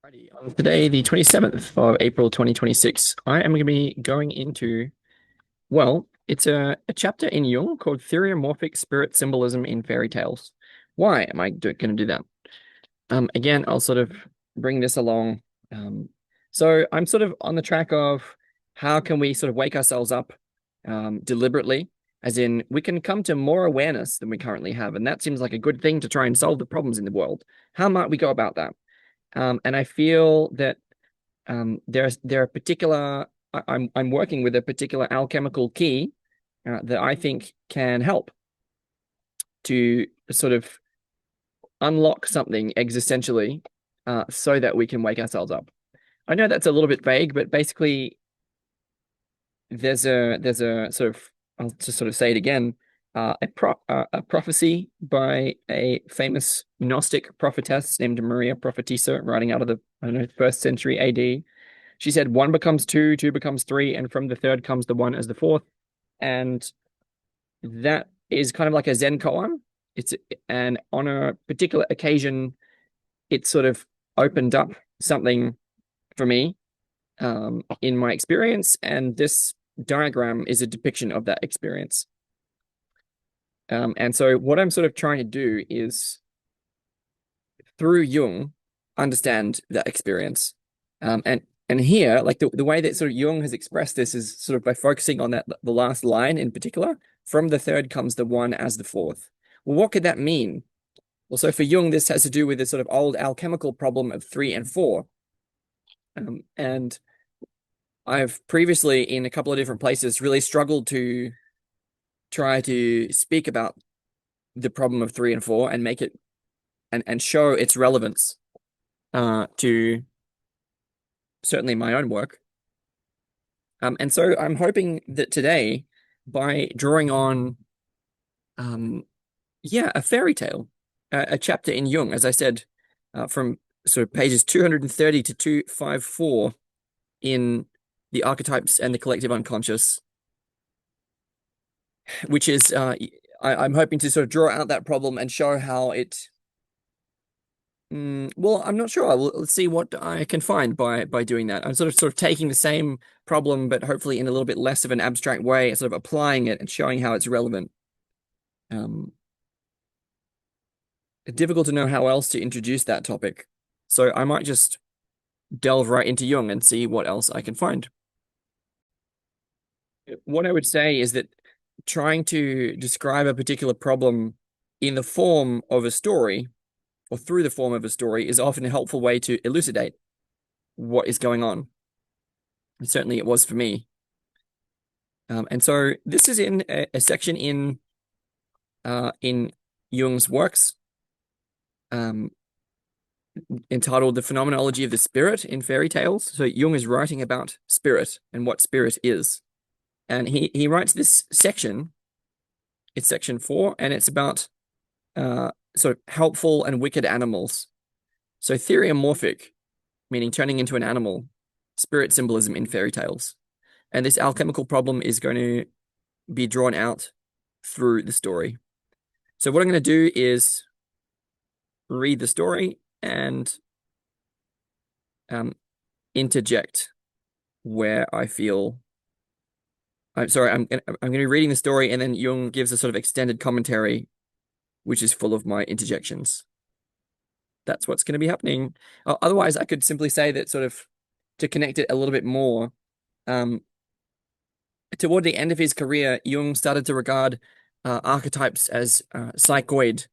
Alrighty, on today, the 27th of April 2026, I am going to be going into, well, it's a chapter in Jung called Theriomorphic Spirit Symbolism in Fairytales. Why am I going to do that? Again, I'll sort of bring this along. So I'm sort of on the track of how can we sort of wake ourselves up deliberately, as in we can come to more awareness than we currently have, and that seems like a good thing to try and solve the problems in the world. How might we go about that? And I feel that there are particular. I'm working with a particular alchemical key that I think can help to sort of unlock something existentially, so that we can wake ourselves up. I know that's a little bit vague, but basically, there's a sort of, I'll just sort of say it again, a prophecy by a famous Gnostic prophetess named Maria Prophetissa, writing out of the, I don't know, first century AD. She said one becomes two, two becomes three, and from the third comes the one as the fourth. And that is kind of like a Zen koan. It's and on a particular occasion, it sort of opened up something for me in my experience, and this diagram is a depiction of that experience. And so what I'm sort of trying to do is, through Jung, understand that experience. And here, like the way that sort of Jung has expressed this is sort of by focusing on that the last line in particular. From the third comes the one as the fourth. Well, what could that mean? Well, so for Jung, this has to do with this sort of old alchemical problem of three and four. And I've previously, in a couple of different places, really struggled to try to speak about the problem of three and four and make it and show its relevance to certainly my own work. And so I'm hoping that today, by drawing on, yeah, a fairy tale, a chapter in Jung, as I said, from sort of pages 230 to 254 in the Archetypes and the Collective Unconscious, which is, I'm hoping to sort of draw out that problem and show how it. Well, I'm not sure. Let's see what I can find by doing that. I'm sort of taking the same problem, but hopefully in a little bit less of an abstract way, and sort of applying it and showing how it's relevant. Um, it's difficult to know how else to introduce that topic, so I might just delve right into Jung and see what else I can find. What I would say is that trying to describe a particular problem in the form of a story or through the form of a story is often a helpful way to elucidate what is going on. And certainly it was for me. And so this is in a section in Jung's works, entitled The Phenomenology of the Spirit in Fairytales. So Jung is writing about spirit and what spirit is. And he writes this section, it's section 4, and it's about sort of helpful and wicked animals. So theriomorphic, meaning turning into an animal, spirit symbolism in fairy tales. And this alchemical problem is going to be drawn out through the story. So what I'm going to do is read the story and interject where I feel. I'm sorry, I'm going to be reading the story, and then Jung gives a sort of extended commentary, which is full of my interjections. That's what's going to be happening. Otherwise, I could simply say that, sort of to connect it a little bit more, toward the end of his career, Jung started to regard archetypes as psychoid,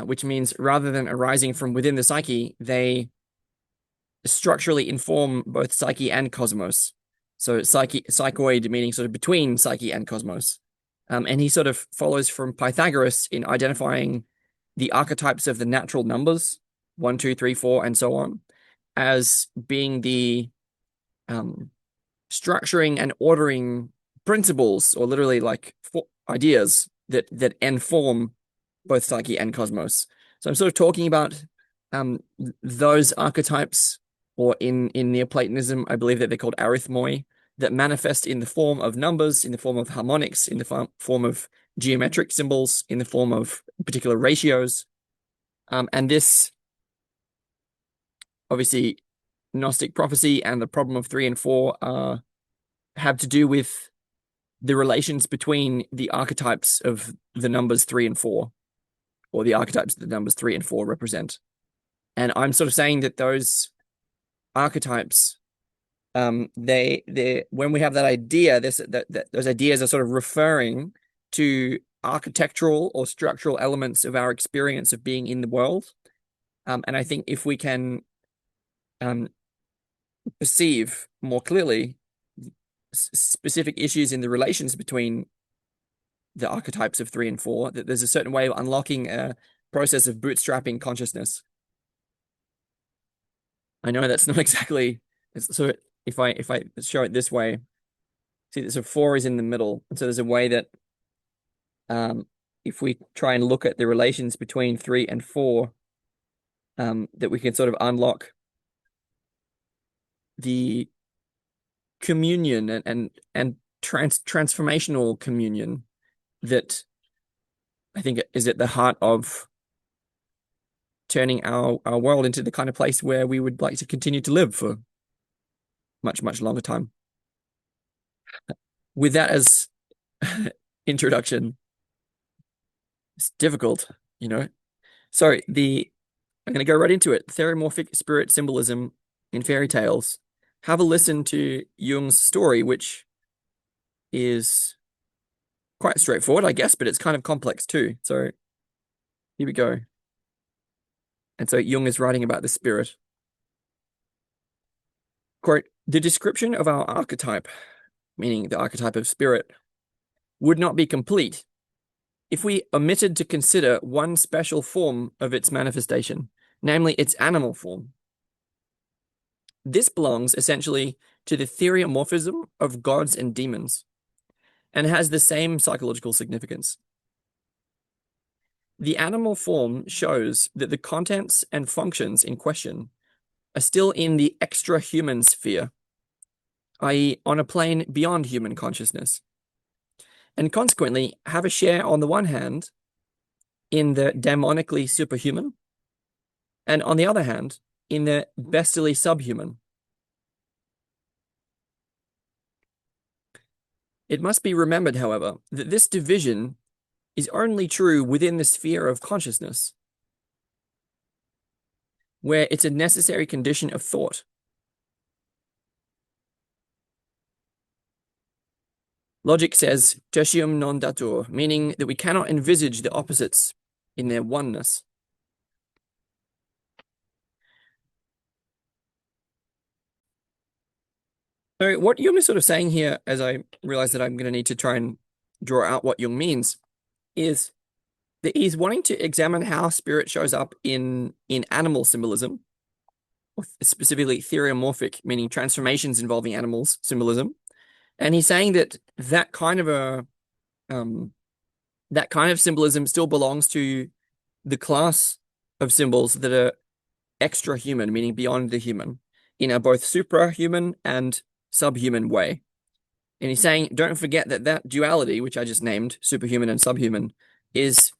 which means rather than arising from within the psyche, they structurally inform both psyche and cosmos. So psychoid meaning sort of between psyche and cosmos. And he sort of follows from Pythagoras in identifying the archetypes of the natural numbers, 1, 2, 3, 4, and so on, as being the structuring and ordering principles, or literally like ideas that inform both psyche and cosmos. So I'm sort of talking about those archetypes, or in Neoplatonism, I believe that they're called arithmoi, that manifest in the form of numbers, in the form of harmonics, in the form of geometric symbols, in the form of particular ratios. And this obviously Gnostic prophecy and the problem of 3 and 4 have to do with the relations between the archetypes of the numbers 3 and 4, or the archetypes that the numbers 3 and 4 represent. And I'm sort of saying that those archetypes, they when we have that idea, those ideas are sort of referring to architectural or structural elements of our experience of being in the world. And I think if we can perceive more clearly specific issues in the relations between the archetypes of 3 and 4, that there's a certain way of unlocking a process of bootstrapping consciousness. I know that's not exactly, so if I show it this way, see, so 4 is in the middle, and so there's a way that if we try and look at the relations between 3 and 4, that we can sort of unlock the communion and transformational communion that I think is at the heart of turning our world into the kind of place where we would like to continue to live for much, much longer time. With that as introduction, it's difficult, you know. So I'm going to go right into it. Theriomorphic Spirit Symbolism in Fairy Tales. Have a listen to Jung's story, which is quite straightforward, I guess, but it's kind of complex too. So here we go. And so Jung is writing about the spirit. Quote, "The description of our archetype, meaning the archetype of spirit, would not be complete if we omitted to consider one special form of its manifestation, namely its animal form. This belongs essentially to the theriomorphism of gods and demons, and has the same psychological significance. The animal form shows that the contents and functions in question are still in the extra-human sphere, i.e., on a plane beyond human consciousness, and consequently have a share, on the one hand, in the demonically superhuman, and on the other hand, in the bestially subhuman. It must be remembered, however, that this division is only true within the sphere of consciousness, where it's a necessary condition of thought. Logic says, tertium non datur, meaning that we cannot envisage the opposites in their oneness. So what Jung is sort of saying here, as I realize that I'm going to need to try and draw out what Jung means, is that he's wanting to examine how spirit shows up in animal symbolism, or specifically theriomorphic, meaning transformations involving animals symbolism. And he's saying that that kind of symbolism still belongs to the class of symbols that are extra-human, meaning beyond the human, in a both suprahuman and subhuman way. And he's saying, don't forget that duality, which I just named, superhuman and subhuman, is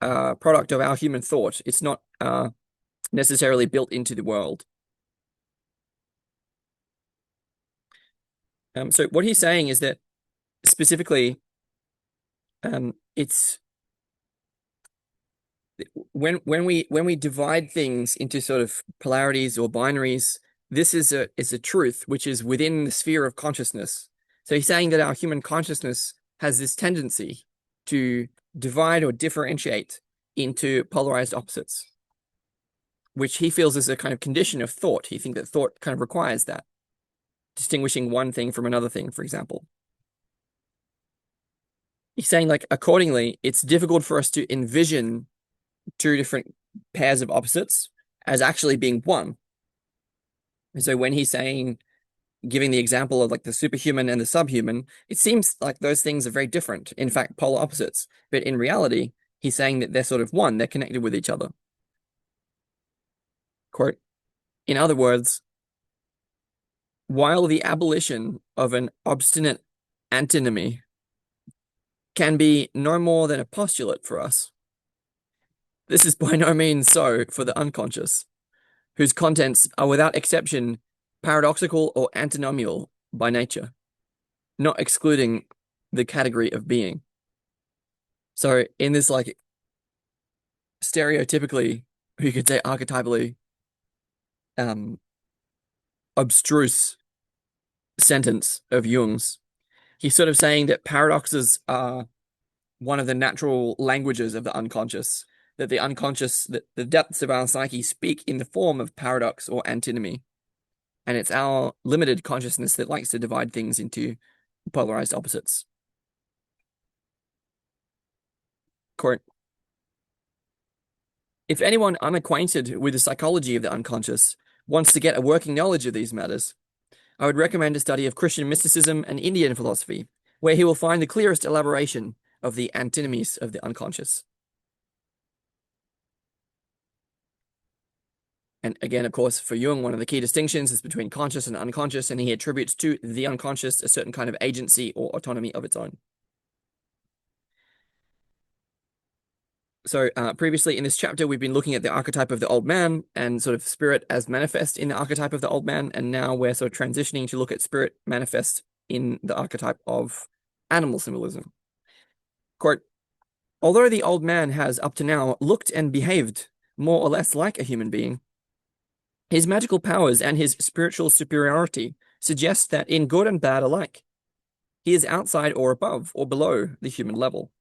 a product of our human thought. It's not necessarily built into the world. So what he's saying is that specifically, it's when we divide things into sort of polarities or binaries, this is a truth which is within the sphere of consciousness. So he's saying that our human consciousness has this tendency to divide or differentiate into polarized opposites, which he feels is a kind of condition of thought. He thinks that thought kind of requires that, distinguishing one thing from another thing, for example. He's saying, like, accordingly, it's difficult for us to envision two different pairs of opposites as actually being one. And so when he's saying, giving the example of like the superhuman and the subhuman, it seems like those things are very different, in fact, polar opposites. But in reality, he's saying that they're sort of one, they're connected with each other. Quote, in other words, while the abolition of an obstinate antinomy can be no more than a postulate for us, this is by no means so for the unconscious. whose contents are without exception paradoxical or antinomial by nature, not excluding the category of being. So in this like stereotypically, you could say archetypally, abstruse sentence of Jung's, he's sort of saying that paradoxes are one of the natural languages of the unconscious, that the unconscious, that the depths of our psyche speak in the form of paradox or antinomy. And it's our limited consciousness that likes to divide things into polarized opposites. Court. If anyone unacquainted with the psychology of the unconscious wants to get a working knowledge of these matters, I would recommend a study of Christian mysticism and Indian philosophy, where he will find the clearest elaboration of the antinomies of the unconscious. And again, of course, for Jung, one of the key distinctions is between conscious and unconscious, and he attributes to the unconscious a certain kind of agency or autonomy of its own. So previously in this chapter, we've been looking at the archetype of the old man and sort of spirit as manifest in the archetype of the old man. And now we're sort of transitioning to look at spirit manifest in the archetype of animal symbolism. Quote, although the old man has up to now looked and behaved more or less like a human being, his magical powers and his spiritual superiority suggest that in good and bad alike, he is outside or above or below the human level.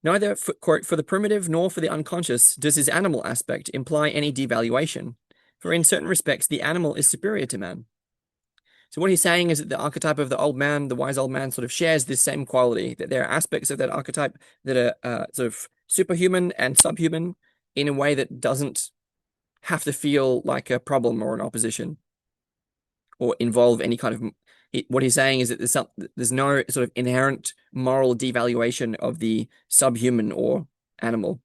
Neither, quote, for the primitive nor for the unconscious does his animal aspect imply any devaluation, for in certain respects the animal is superior to man. So what he's saying is that the archetype of the old man, the wise old man, sort of shares this same quality, that there are aspects of that archetype that are sort of superhuman and subhuman in a way that doesn't have to feel like a problem or an opposition or involve any kind of... What he's saying is that there's no sort of inherent moral devaluation of the subhuman or animal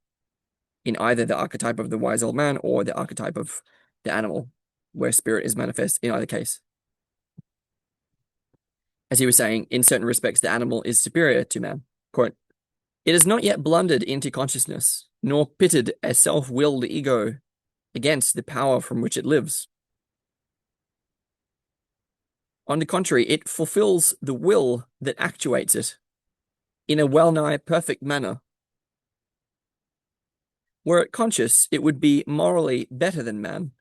in either the archetype of the wise old man or the archetype of the animal, where spirit is manifest in either case. As he was saying, in certain respects, the animal is superior to man. Quote, it has not yet blundered into consciousness, nor pitted a self-willed ego against the power from which it lives. On the contrary, it fulfills the will that actuates it in a well-nigh perfect manner. Were it conscious, it would be morally better than man.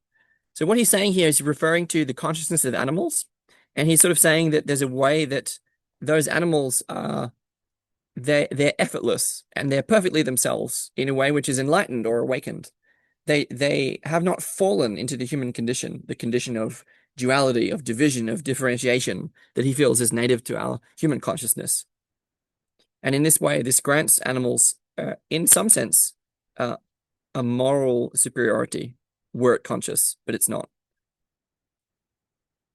So what he's saying here is referring to the consciousness of animals, and he's sort of saying that there's a way that those animals are, they're effortless and they're perfectly themselves in a way which is enlightened or awakened. They have not fallen into the human condition, the condition of duality, of division, of differentiation that he feels is native to our human consciousness. And in this way, this grants animals, in some sense, a moral superiority, were it conscious, but it's not.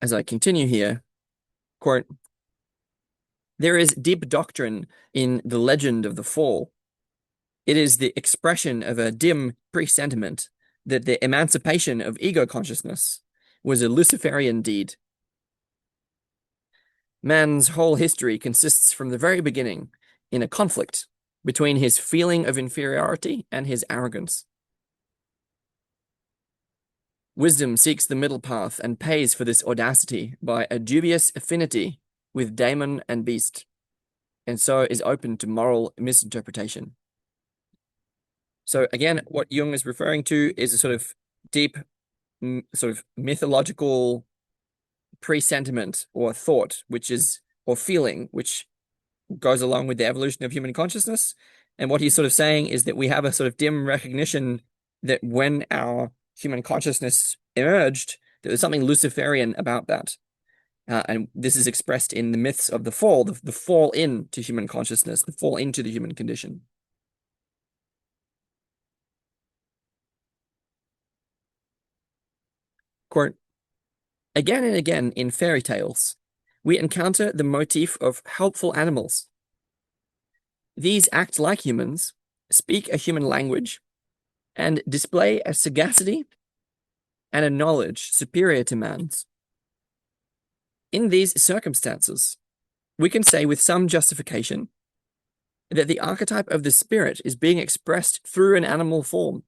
As I continue here, quote, there is deep doctrine in the legend of the fall. It is the expression of a dim presentiment that the emancipation of ego consciousness was a Luciferian deed. Man's whole history consists from the very beginning in a conflict between his feeling of inferiority and his arrogance. Wisdom seeks the middle path and pays for this audacity by a dubious affinity with daemon and beast, and so is open to moral misinterpretation. So again, what Jung is referring to is a sort of deep, sort of mythological presentiment or thought, or feeling, which goes along with the evolution of human consciousness. And what he's sort of saying is that we have a sort of dim recognition that when our human consciousness emerged, there was something Luciferian about that. And this is expressed in the myths of the fall, the fall into human consciousness, the fall into the human condition. Quote, again and again in fairy tales, we encounter the motif of helpful animals. These act like humans, speak a human language, and display a sagacity and a knowledge superior to man's. In these circumstances, we can say with some justification that the archetype of the spirit is being expressed through an animal form,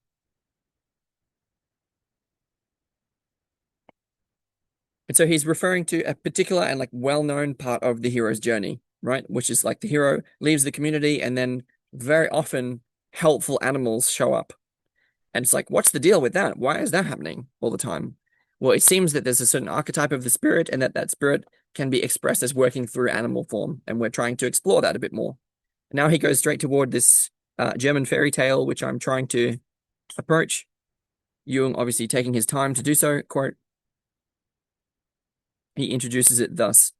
And so he's referring to a particular and like well-known part of the hero's journey, right? Which is like the hero leaves the community and then very often helpful animals show up. And it's like, what's the deal with that? Why is that happening all the time? Well, it seems that there's a certain archetype of the spirit and that spirit can be expressed as working through animal form. And we're trying to explore that a bit more. Now he goes straight toward this German fairy tale, which I'm trying to approach. Jung obviously taking his time to do so. Quote, he introduces it thus.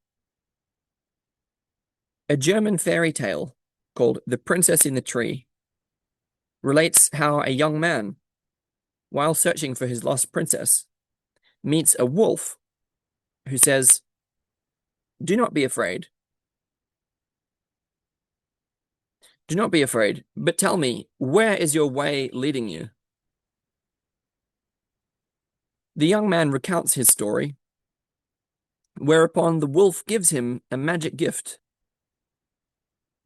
A German fairy tale called The Princess in the Tree relates how a young man, while searching for his lost princess, meets a wolf who says, "Do not be afraid. Do not be afraid, but tell me, where is your way leading you?" The young man recounts his story, whereupon the wolf gives him a magic gift,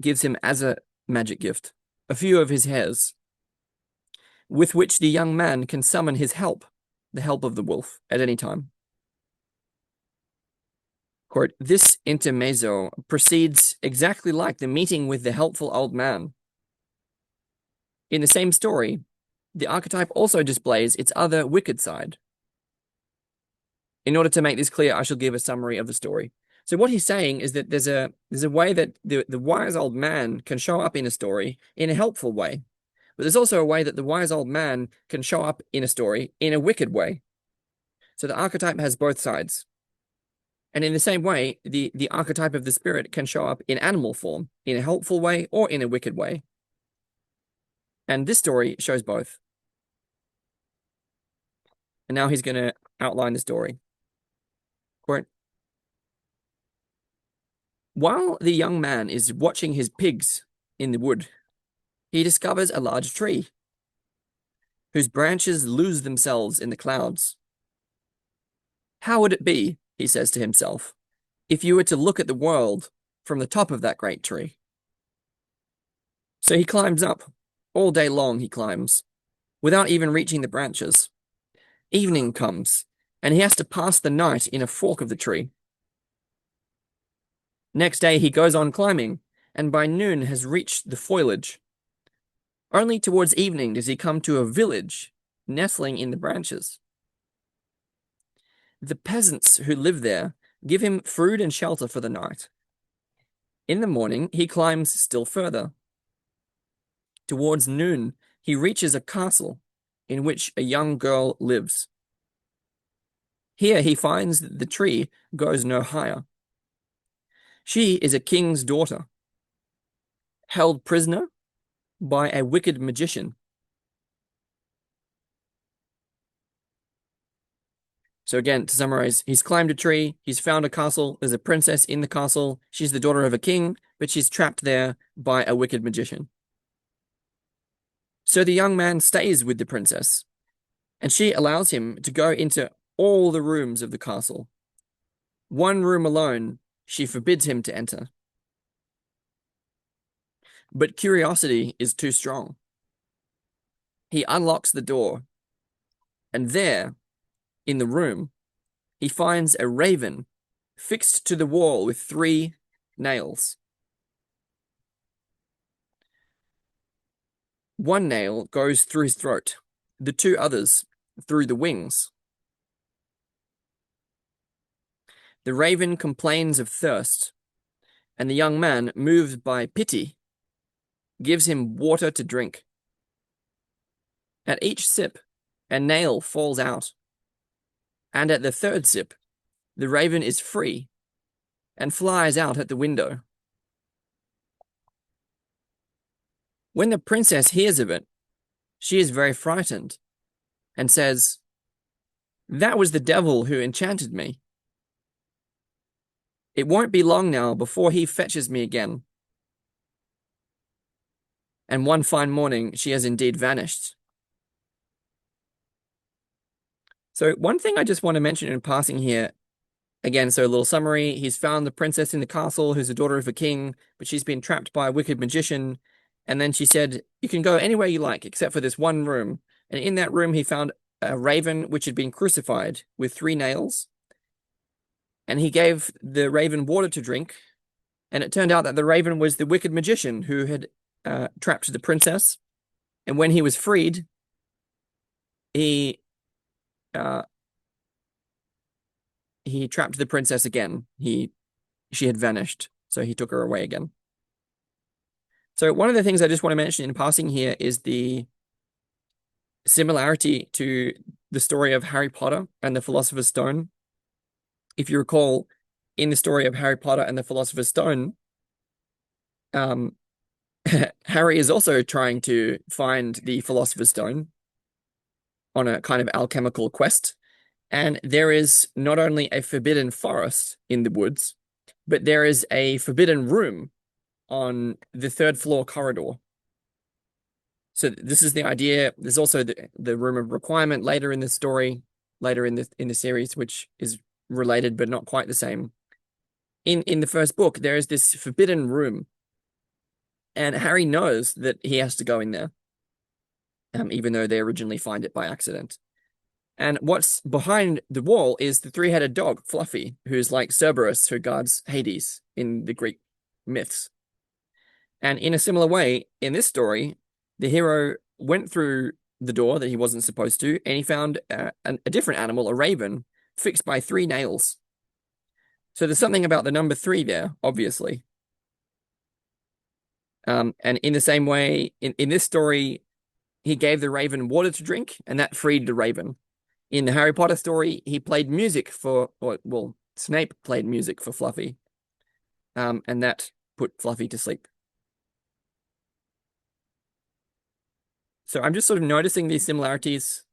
gives him as a magic gift a few of his hairs, with which the young man can summon his help, the help of the wolf, at any time. Quote, this intermezzo proceeds exactly like the meeting with the helpful old man. In the same story, the archetype also displays its other wicked side. In order to make this clear, I shall give a summary of the story. So what he's saying is that there's a way that the wise old man can show up in a story in a helpful way. But there's also a way that the wise old man can show up in a story in a wicked way. So the archetype has both sides. And in the same way, the archetype of the spirit can show up in animal form, in a helpful way or in a wicked way. And this story shows both. And now he's going to outline the story. Quote, while the young man is watching his pigs in the wood, he discovers a large tree whose branches lose themselves in the clouds. How would it be, he says to himself, if you were to look at the world from the top of that great tree? So he climbs up. All day long he climbs, without even reaching the branches. Evening comes, and he has to pass the night in a fork of the tree. Next day he goes on climbing, and by noon has reached the foliage. Only towards evening does he come to a village nestling in the branches. The peasants who live there give him food and shelter for the night. In the morning he climbs still further. Towards noon he reaches a castle in which a young girl lives. Here he finds that the tree goes no higher. She is a king's daughter, held prisoner by a wicked magician. So again, to summarize, he's climbed a tree, he's found a castle, there's a princess in the castle, she's the daughter of a king, but she's trapped there by a wicked magician. So the young man stays with the princess, and she allows him to go into all the rooms of the castle. One room alone she forbids him to enter. But curiosity is too strong. He unlocks the door, and there, in the room, he finds a raven fixed to the wall with 3 nails. One nail goes through his throat, the 2 others through the wings. The raven complains of thirst, and the young man, moved by pity, gives him water to drink. At each sip, a nail falls out, and at the 3rd sip, the raven is free and flies out at the window. When the princess hears of it, she is very frightened and says, "That was the devil who enchanted me. It won't be long now before he fetches me again." And one fine morning, she has indeed vanished. So one thing I just want to mention in passing here, again, so a little summary, he's found the princess in the castle who's the daughter of a king, but she's been trapped by a wicked magician. And then she said, you can go anywhere you like, except for this one room. And in that room, he found a raven which had been crucified with 3 nails. and he gave the raven water to drink, and it turned out that the raven was the wicked magician who had trapped the princess, and when he was freed, he trapped the princess again. She had vanished, so he took her away again. So one of the things I just want to mention in passing here is the similarity to the story of Harry Potter and the Philosopher's Stone. If you recall, in the story of Harry Potter and the Philosopher's Stone, Harry is also trying to find the Philosopher's Stone on a kind of alchemical quest. And there is not only a forbidden forest in the woods, but there is a forbidden room on the third floor corridor. So this is the idea. There's also the room of requirement later in the story, later in the series, which is related but not quite the same. In the first book, there is this forbidden room, and Harry knows that he has to go in there, even though they originally find it by accident. And what's behind the wall is the three-headed dog, Fluffy, who's like Cerberus, who guards Hades in the Greek myths. And in a similar way, in this story, the hero went through the door that he wasn't supposed to, and he found a different animal, a raven, fixed by 3 nails. So there's something about the number 3 there, obviously. And in the same way, in this story, he gave the raven water to drink, and that freed the raven. In the Harry Potter story, he played music well, Snape played music for Fluffy, and that put Fluffy to sleep. So I'm just sort of noticing these similarities,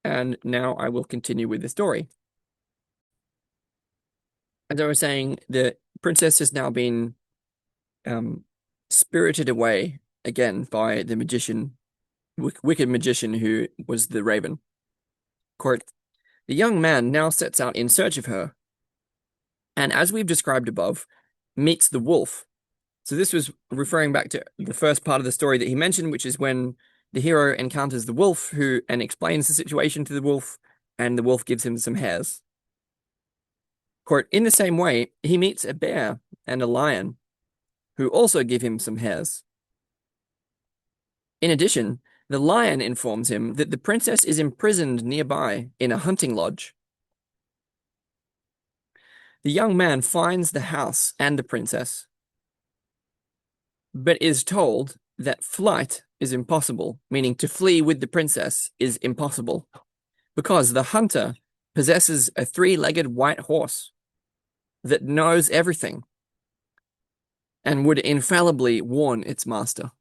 and now I will continue with the story. As I was saying, the princess has now been spirited away again by the magician, wicked magician who was the raven. Quote, the young man now sets out in search of her, and as we've described above, meets the wolf. So this was referring back to the first part of the story that he mentioned, which is when the hero encounters the wolf and explains the situation to the wolf, and the wolf gives him some hairs. Quote, in the same way, he meets a bear and a lion, who also give him some hairs. In addition, the lion informs him that the princess is imprisoned nearby in a hunting lodge. The young man finds the house and the princess, but is told that flight is impossible, meaning to flee with the princess is impossible, because the hunter possesses a 3-legged white horse that knows everything and would infallibly warn its master.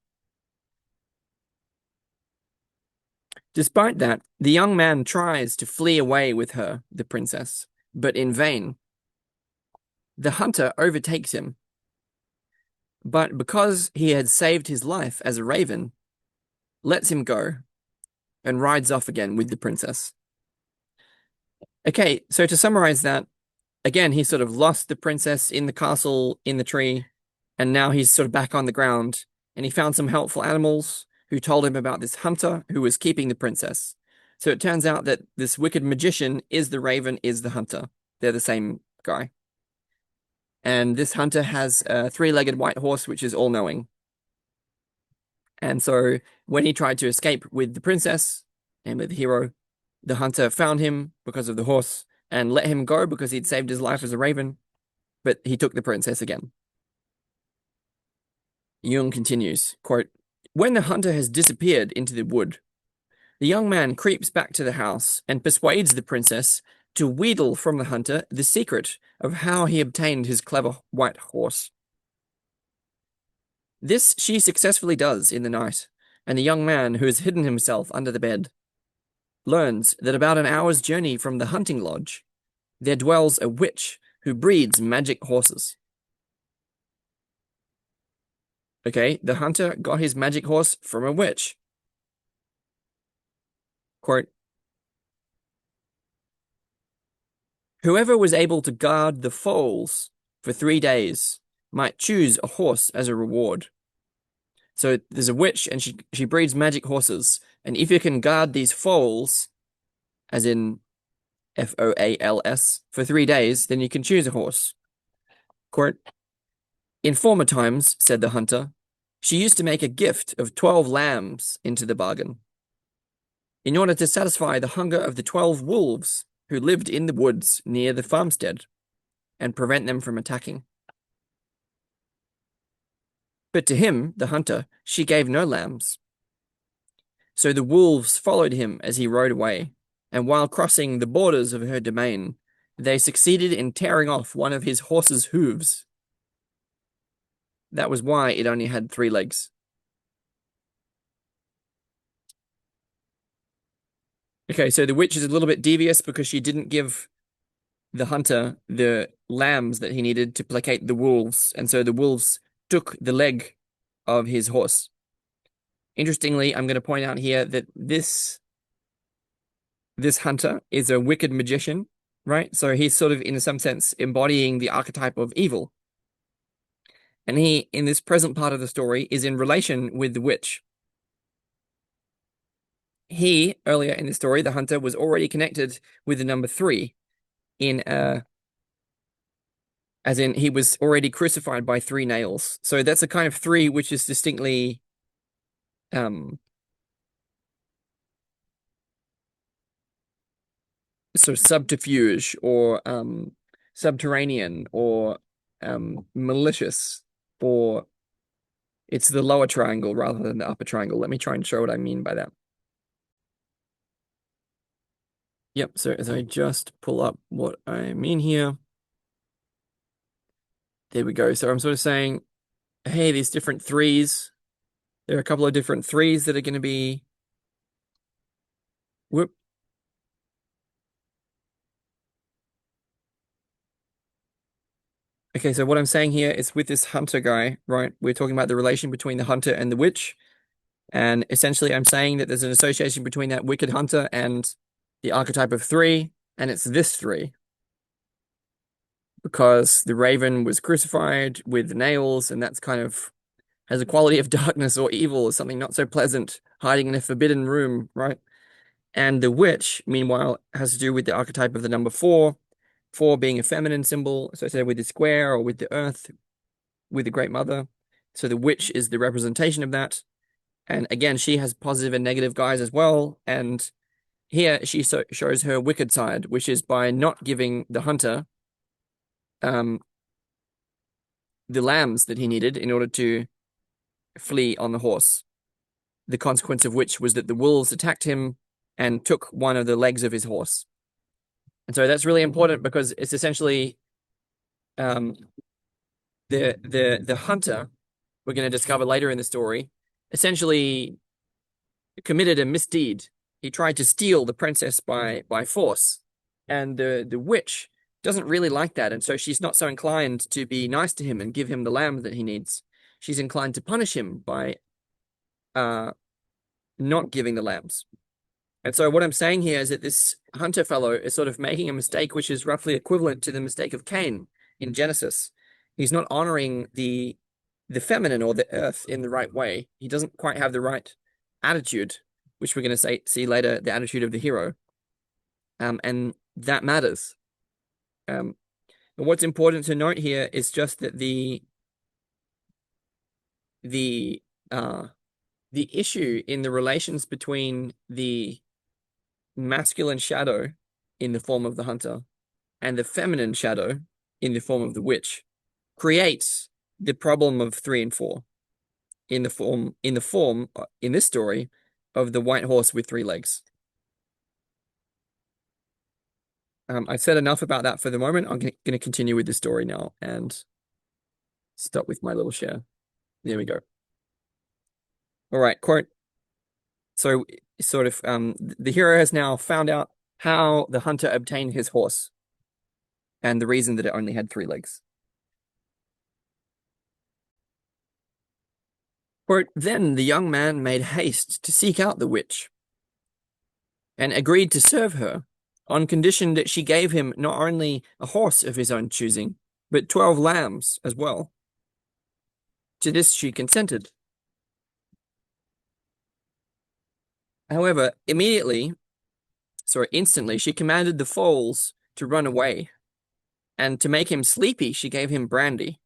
Despite that, the young man tries to flee away with her, the princess, but in vain. The hunter overtakes him, but because he had saved his life as a raven, lets him go and rides off again with the princess. Okay, so to summarize that, again, he sort of lost the princess in the castle, in the tree, and now he's sort of back on the ground, and he found some helpful animals who told him about this hunter who was keeping the princess. So it turns out that this wicked magician is the raven, is the hunter. They're the same guy. And this hunter has a 3-legged white horse, which is all-knowing. And so when he tried to escape with the princess and with the hero, the hunter found him because of the horse and let him go because he'd saved his life as a raven, but he took the princess again. Jung continues, quote, when the hunter has disappeared into the wood, the young man creeps back to the house and persuades the princess to wheedle from the hunter the secret of how he obtained his clever white horse. This she successfully does in the night, and the young man, who has hidden himself under the bed, learns that about an hour's journey from the hunting lodge, there dwells a witch who breeds magic horses. Okay, the hunter got his magic horse from a witch. Quote, whoever was able to guard the foals for 3 days might choose a horse as a reward. So there's a witch and she breeds magic horses. And if you can guard these foals, as in Foals, for 3 days, then you can choose a horse. Quote, in former times, said the hunter, she used to make a gift of 12 lambs into the bargain, in order to satisfy the hunger of the 12 wolves who lived in the woods near the farmstead and prevent them from attacking. But to him, the hunter, she gave no lambs. So the wolves followed him as he rode away, and while crossing the borders of her domain, they succeeded in tearing off one of his horse's hooves. That was why it only had 3 legs. Okay, so the witch is a little bit devious because she didn't give the hunter the lambs that he needed to placate the wolves, and so the wolves took the leg of his horse. Interestingly, I'm going to point out here that this hunter is a wicked magician, right? So he's sort of, in some sense, embodying the archetype of evil. And he, in this present part of the story, is in relation with the witch. He, earlier in the story, the hunter, was already connected with the number 3 in as in he was already crucified by 3 nails. So that's a kind of 3 which is distinctly sort of subterfuge or subterranean or malicious, or it's the lower triangle rather than the upper triangle. Let me try and show what I mean by that. Yep, so as I just pull up what I mean here, there we go. So I'm sort of saying, hey, these different 3s, there are a couple of different 3s that are going to be, whoop. Okay, so what I'm saying here is with this hunter guy, right? We're talking about the relation between the hunter and the witch. And essentially, I'm saying that there's an association between that wicked hunter and the archetype of 3, and it's this 3. Because the raven was crucified with nails, and that's kind of has a quality of darkness or evil, or something not so pleasant, hiding in a forbidden room, right? And the witch, meanwhile, has to do with the archetype of the number 4, 4 being a feminine symbol associated with the square or with the earth, with the Great Mother. So the witch is the representation of that. And again, she has positive and negative guys as well. And here she shows her wicked side, which is by not giving the hunter the lambs that he needed in order to flee on the horse. The consequence of which was that the wolves attacked him and took one of the legs of his horse. And so that's really important because it's essentially the hunter, we're going to discover later in the story, essentially committed a misdeed. He tried to steal the princess by force, and the witch doesn't really like that, and so she's not so inclined to be nice to him and give him the lamb that he needs. She's inclined to punish him by not giving the lambs. And so what I'm saying here is that this hunter fellow is sort of making a mistake which is roughly equivalent to the mistake of Cain in Genesis. He's not honoring the feminine or the earth in the right way. He doesn't quite have the right attitude, which we're going to see later, the attitude of the hero. And that matters. But what's important to note here is just that the issue in the relations between the masculine shadow in the form of the hunter and the feminine shadow in the form of the witch creates the problem of 3 and 4 in the form in this story of the white horse with 3 legs. I've said enough about that for the moment. I'm going to continue with the story now and stop with my little share. There we go. All right, quote. So sort of the hero has now found out how the hunter obtained his horse and the reason that it only had 3 legs. Quote, then the young man made haste to seek out the witch and agreed to serve her on condition that she gave him not only a horse of his own choosing, but 12 lambs as well. To this she consented. However, immediately, So instantly she commanded the foals to run away, and to make him sleepy, she gave him brandy.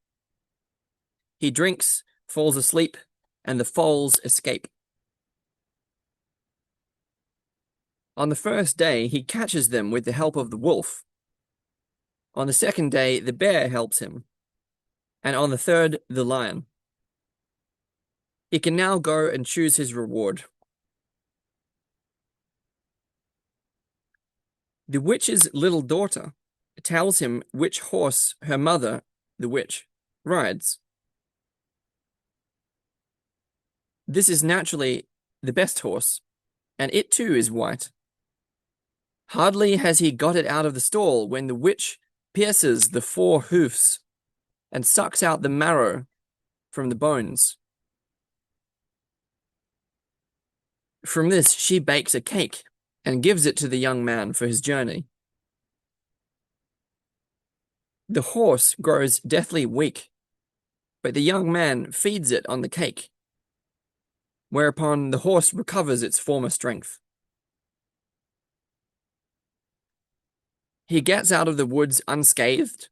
He drinks, falls asleep, and the foals escape. On the first day, he catches them with the help of the wolf. On the second day, the bear helps him, and on the third, the lion. He can now go and choose his reward. The witch's little daughter tells him which horse her mother, the witch, rides. This is naturally the best horse, and it too is white. Hardly has he got it out of the stall when the witch pierces the four hoofs and sucks out the marrow from the bones. From this, she bakes a cake and gives it to the young man for his journey. The horse grows deathly weak, but the young man feeds it on the cake, whereupon the horse recovers its former strength. He gets out of the woods unscathed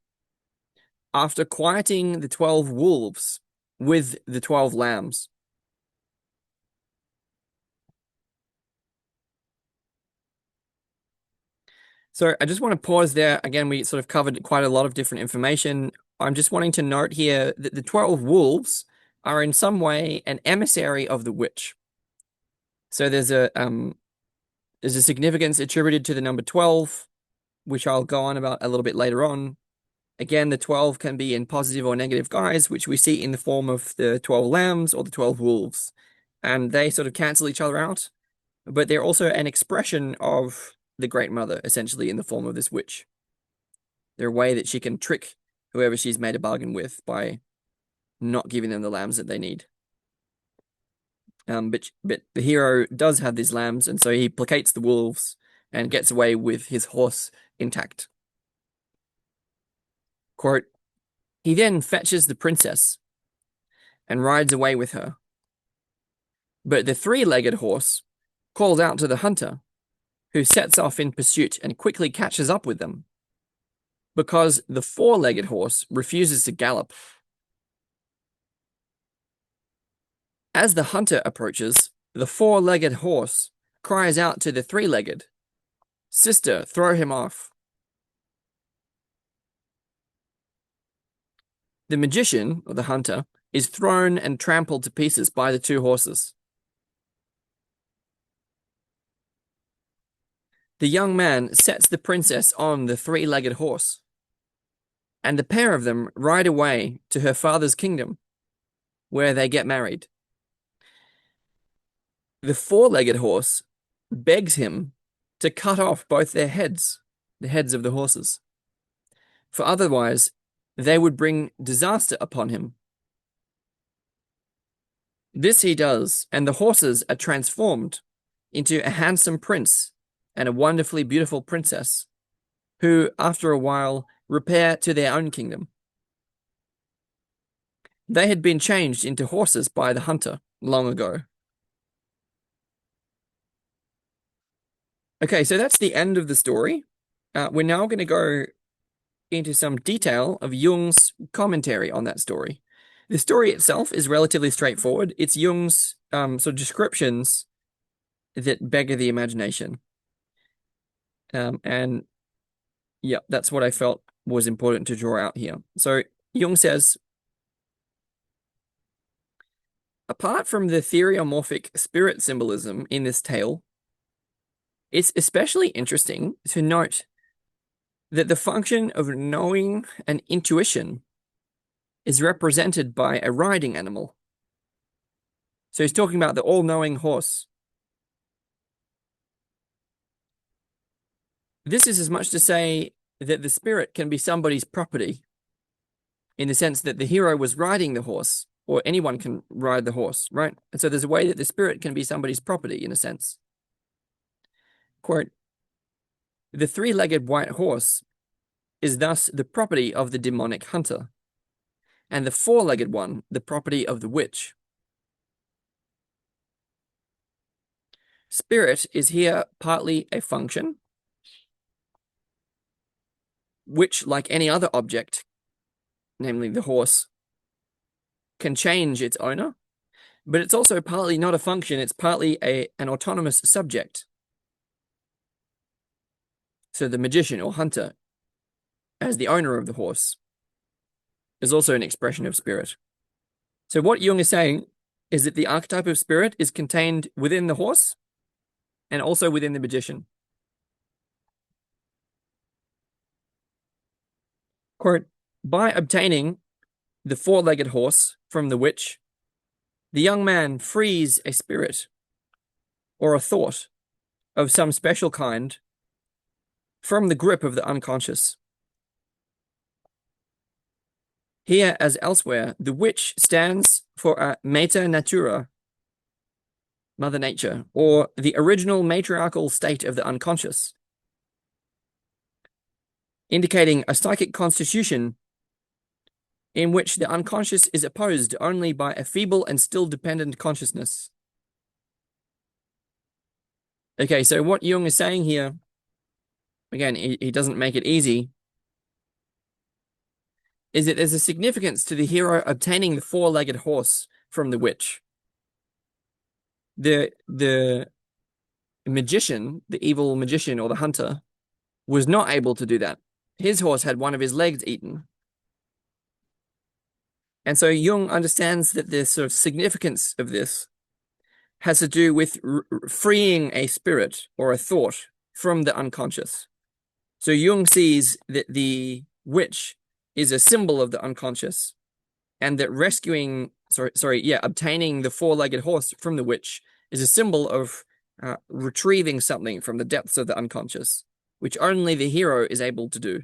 after quieting the 12 wolves with the 12 lambs. So I just want to pause there. Again, we sort of covered quite a lot of different information. I'm just wanting to note here that the 12 wolves are in some way an emissary of the witch. So there's a significance attributed to the number 12, which I'll go on about a little bit later on. Again, the 12 can be in positive or negative guise, which we see in the form of the 12 lambs or the 12 wolves. And they sort of cancel each other out, but they're also an expression of the Great Mother, essentially, in the form of this witch. They're a way that she can trick whoever she's made a bargain with by not giving them the lambs that they need. But the hero does have these lambs, and so he placates the wolves and gets away with his horse intact. Quote, he then fetches the princess and rides away with her. But the three-legged horse calls out to the hunter, who sets off in pursuit and quickly catches up with them, because the four-legged horse refuses to gallop. As the hunter approaches, the four-legged horse cries out to the three-legged, "Sister, throw him off." The magician, or the hunter, is thrown and trampled to pieces by the two horses. The young man sets the princess on the three-legged horse, and the pair of them ride away to her father's kingdom, where they get married. The four-legged horse begs him to cut off both their heads, the heads of the horses, for otherwise they would bring disaster upon him. This he does, and the horses are transformed into a handsome prince and a wonderfully beautiful princess, who, after a while, repair to their own kingdom. They had been changed into horses by the hunter long ago. Okay, so that's the end of the story. We're now going to go into some detail of Jung's commentary on that story. The story itself is relatively straightforward. It's Jung's sort of descriptions that beggar the imagination. And yeah, that's what I felt was important to draw out here. So Jung says, apart from the theriomorphic spirit symbolism in this tale, it's especially interesting to note that the function of knowing and intuition is represented by a riding animal. So he's talking about the all-knowing horse. This is as much to say that the spirit can be somebody's property, in the sense that the hero was riding the horse, or anyone can ride the horse, right? And so there's a way that the spirit can be somebody's property, in a sense. Quote, the three-legged white horse is thus the property of the demonic hunter, and the four-legged one the property of the witch. Spirit is here partly a function which, like any other object, namely the horse, can change its owner, but it's also partly not a function, it's partly an autonomous subject. So the magician or hunter, as the owner of the horse, is also an expression of spirit. So what Jung is saying is that the archetype of spirit is contained within the horse and also within the magician. Quote, by obtaining the four-legged horse from the witch, the young man frees a spirit or a thought of some special kind from the grip of the unconscious. Here, as elsewhere, the witch stands for a mater natura, mother nature, or the original matriarchal state of the unconscious, indicating a psychic constitution in which the unconscious is opposed only by a feeble and still dependent consciousness. Okay, so what Jung is saying here, again, he doesn't make it easy, is that there's a significance to the hero obtaining the four-legged horse from the witch. The magician, the evil magician or the hunter, was not able to do that. His horse had one of his legs eaten. And so Jung understands that the sort of significance of this has to do with freeing a spirit or a thought from the unconscious. So Jung sees that the witch is a symbol of the unconscious, and that obtaining the four-legged horse from the witch is a symbol of retrieving something from the depths of the unconscious, which only the hero is able to do.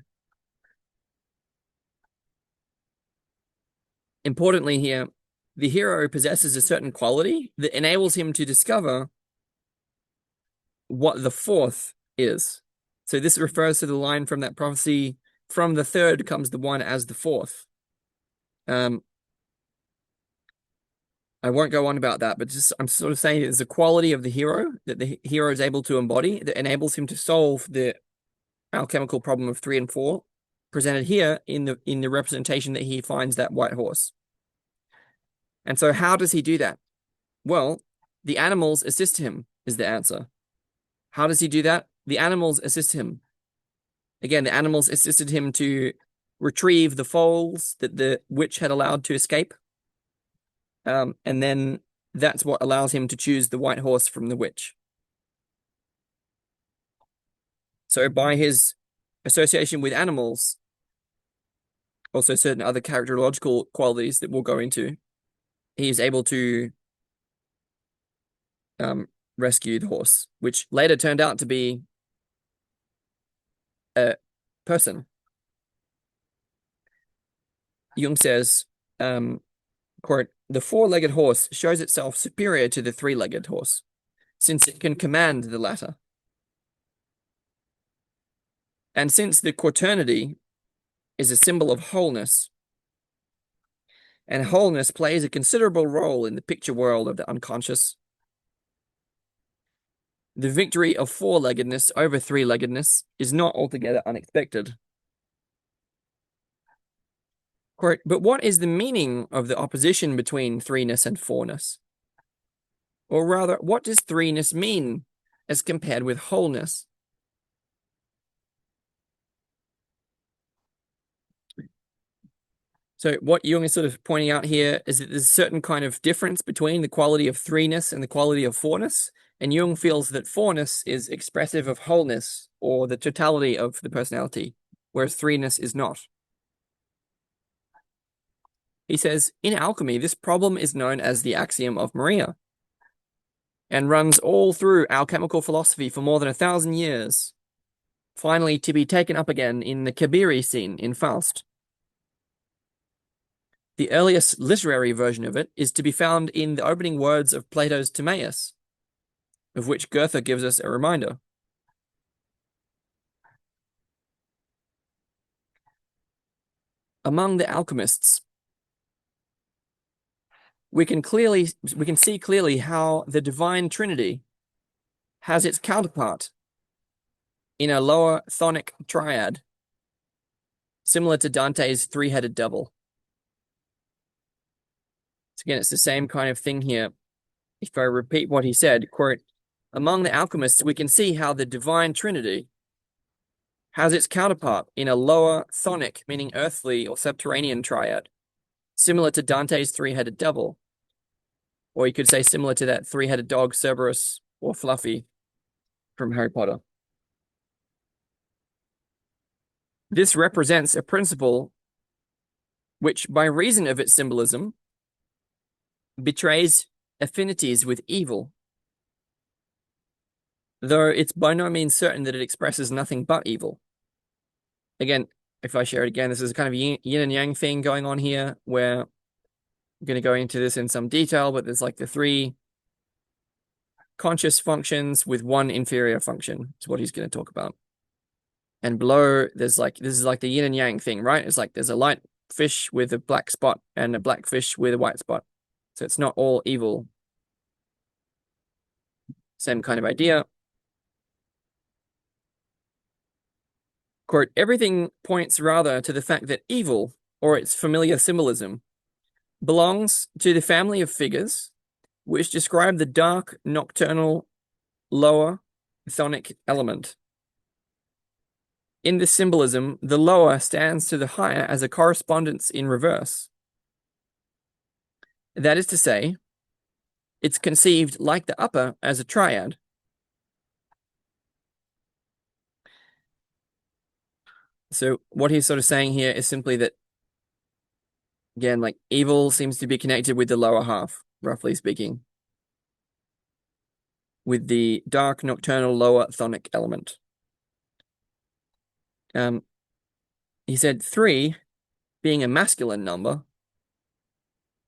Importantly here, the hero possesses a certain quality that enables him to discover what the fourth is. So this refers to the line from that prophecy, from the third comes the one as the fourth. I won't go on about that, but just I'm sort of saying there's a quality of the hero that the hero is able to embody that enables him to solve the alchemical problem of 3 and 4, presented here in the representation that he finds that white horse. And so how does he do that? Well, the animals assist him is the answer. How does he do that? The animals assist him. Again, the animals assisted him to retrieve the foals that the witch had allowed to escape. And then that's what allows him to choose the white horse from the witch. So by his association with animals, also certain other characterological qualities that we'll go into, he is able to rescue the horse, which later turned out to be a person. Jung says, quote, the four-legged horse shows itself superior to the three-legged horse, since it can command the latter. And since the quaternity is a symbol of wholeness, and wholeness plays a considerable role in the picture world of the unconscious, the victory of four-leggedness over three-leggedness is not altogether unexpected. Quote, but what is the meaning of the opposition between threeness and fourness? Or rather, what does threeness mean as compared with wholeness? So what Jung is sort of pointing out here is that there's a certain kind of difference between the quality of threeness and the quality of fourness. And Jung feels that fourness is expressive of wholeness or the totality of the personality, whereas threeness is not. He says, in alchemy, this problem is known as the Axiom of Maria and runs all through alchemical philosophy for more than 1,000 years, finally to be taken up again in the Kabiri scene in Faust. The earliest literary version of it is to be found in the opening words of Plato's Timaeus, of which Goethe gives us a reminder. Among the alchemists, we can see clearly how the divine trinity has its counterpart in a lower chthonic triad, similar to Dante's three-headed devil. So again, it's the same kind of thing here. If I repeat what he said, quote, among the alchemists, we can see how the divine trinity has its counterpart in a lower chthonic, meaning earthly or subterranean triad, similar to Dante's three-headed devil. Or you could say similar to that three-headed dog, Cerberus or Fluffy from Harry Potter. This represents a principle which, by reason of its symbolism, betrays affinities with evil, though it's by no means certain that it expresses nothing but evil. Again, if I share it again, this is kind of a yin and yang thing going on here, where I'm going to go into this in some detail, but there's like the three conscious functions with one inferior function. Is what he's going to talk about. And below, there's like, this is like the yin and yang thing, right? It's like there's a light fish with a black spot and a black fish with a white spot. So it's not all evil. Same kind of idea. Quote, everything points rather to the fact that evil, or its familiar symbolism, belongs to the family of figures which describe the dark, nocturnal, lower chthonic element. In this symbolism, the lower stands to the higher as a correspondence in reverse. That is to say, it's conceived like the upper as a triad. So what he's sort of saying here is simply that, again, like evil seems to be connected with the lower half, roughly speaking, with the dark, nocturnal, lower chthonic element. He said 3, being a masculine number,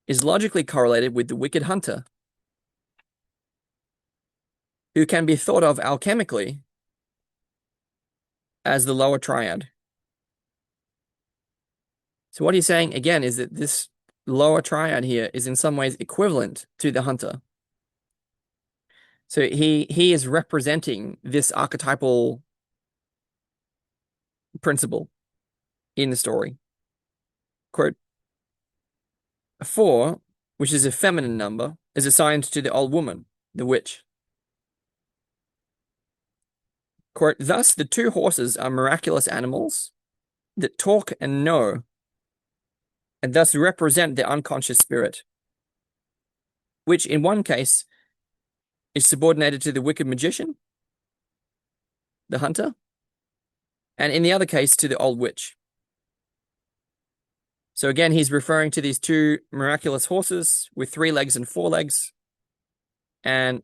is logically correlated with the wicked hunter, who can be thought of alchemically as the lower triad. So what he's saying, again, is that this lower triad here is in some ways equivalent to the hunter. So he is representing this archetypal principle in the story. Quote, 4, which is a feminine number, is assigned to the old woman, the witch. Quote, thus the 2 horses are miraculous animals that talk and know, and thus represent the unconscious spirit, which in one case is subordinated to the wicked magician, the hunter, and in the other case to the old witch. So again, he's referring to these 2 miraculous horses with 3 legs and 4 legs. And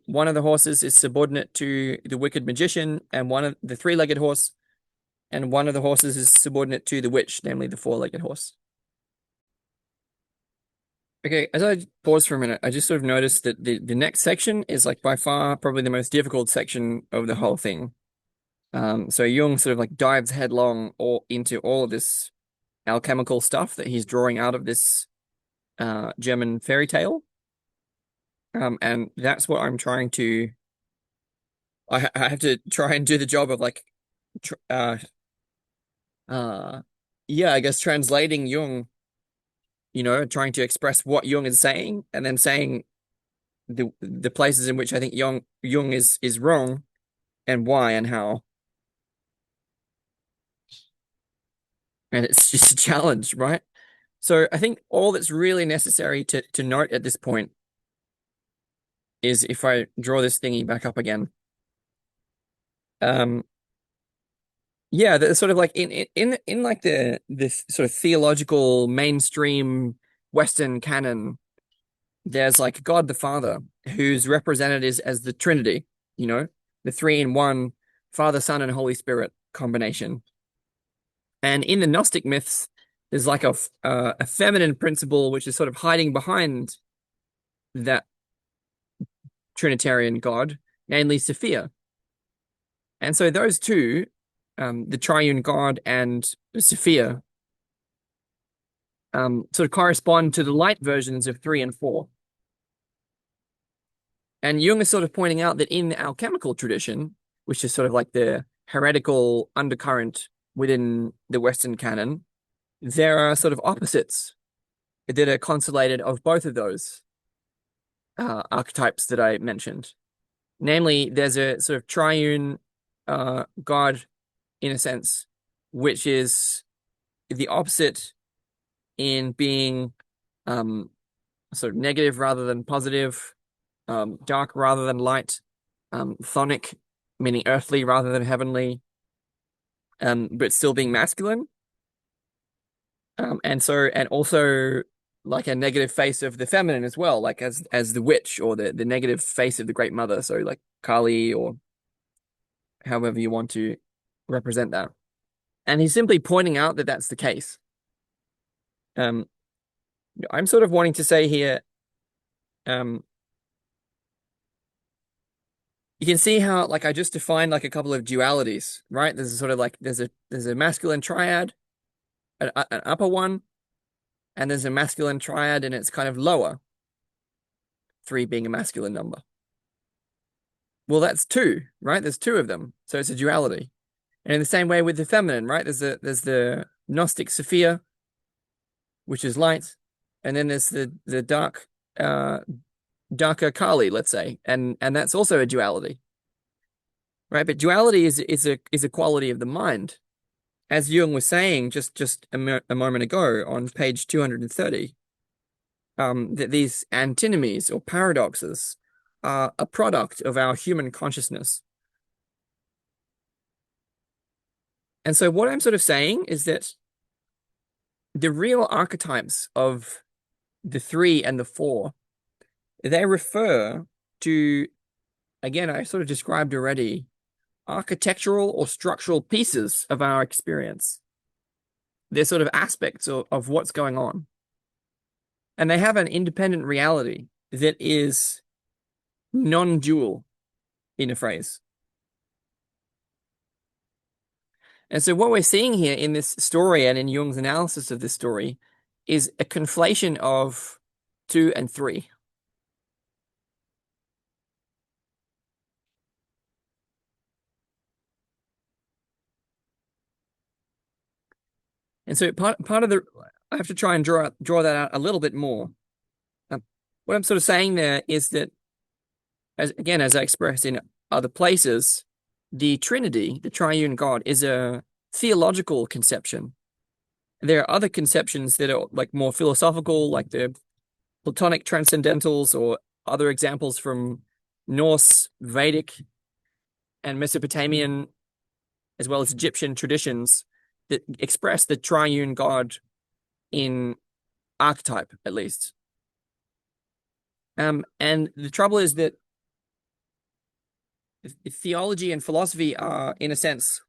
one of the horses is subordinate to the wicked magician, and one of the 3-legged horse, and one of the horses is subordinate to the witch, namely the 4-legged horse. Okay, as I pause for a minute, I just sort of noticed that the next section is like by far probably the most difficult section of the whole thing. So Jung sort of like dives headlong into all of this alchemical stuff that he's drawing out of this German fairy tale. And that's what I'm trying to. I have to try and do the job of like, I guess translating Jung. Trying to express what Jung is saying, and then saying the places in which I think Jung is wrong, and why and how. And it's just a challenge, right? So I think all that's really necessary to note at this point is if I draw this thingy back up again. The sort of like in like this sort of theological mainstream Western canon, there's like God the Father, who's represented as the Trinity, the 3-in-1 Father, Son, and Holy Spirit combination. And in the Gnostic myths, there's like a feminine principle which is sort of hiding behind that Trinitarian God, namely Sophia. And so those two, the triune God and Sophia, sort of correspond to the light versions of 3 and 4. And Jung is sort of pointing out that in the alchemical tradition, which is sort of like the heretical undercurrent within the Western canon, there are sort of opposites that are constellated of both of those archetypes that I mentioned. Namely, there's a sort of triune God, in a sense, which is the opposite in being sort of negative rather than positive, dark rather than light, chthonic, meaning earthly rather than heavenly, but still being masculine. And also like a negative face of the feminine as well, like as the witch or the negative face of the Great Mother. So like Kali or however you want to represent that. And he's simply pointing out that that's the case. Um, I'm sort of wanting to say here, um, you can see how like I just defined like a couple of dualities, right? There's a sort of like there's a masculine triad, an upper one, and there's a masculine triad and it's kind of lower, three being a masculine number. Well, that's two, right? There's two of them, so it's a duality. And in the same way with the feminine, right? There's the Gnostic Sophia, which is light, and then there's the darker Kali, let's say, and that's also a duality, right? But duality is a quality of the mind, as Jung was saying just a moment ago on page 230. That these antinomies or paradoxes are a product of our human consciousness. And so what I'm sort of saying is that the real archetypes of the three and the four, they refer to, again, I sort of described already, architectural or structural pieces of our experience. They're sort of aspects of what's going on. And they have an independent reality that is non-dual, in a phrase. And so what we're seeing here in this story and in Jung's analysis of this story is a conflation of two and three. And so part of the I have to try and draw that out a little bit more. What I'm sort of saying there is that, as I expressed in other places, the Trinity, the triune God, is a theological conception. There are other conceptions that are like more philosophical, like the Platonic transcendentals, or other examples from Norse, Vedic, and Mesopotamian, as well as Egyptian traditions that express the triune God in archetype, at least. And the trouble is that theology and philosophy are, in a sense,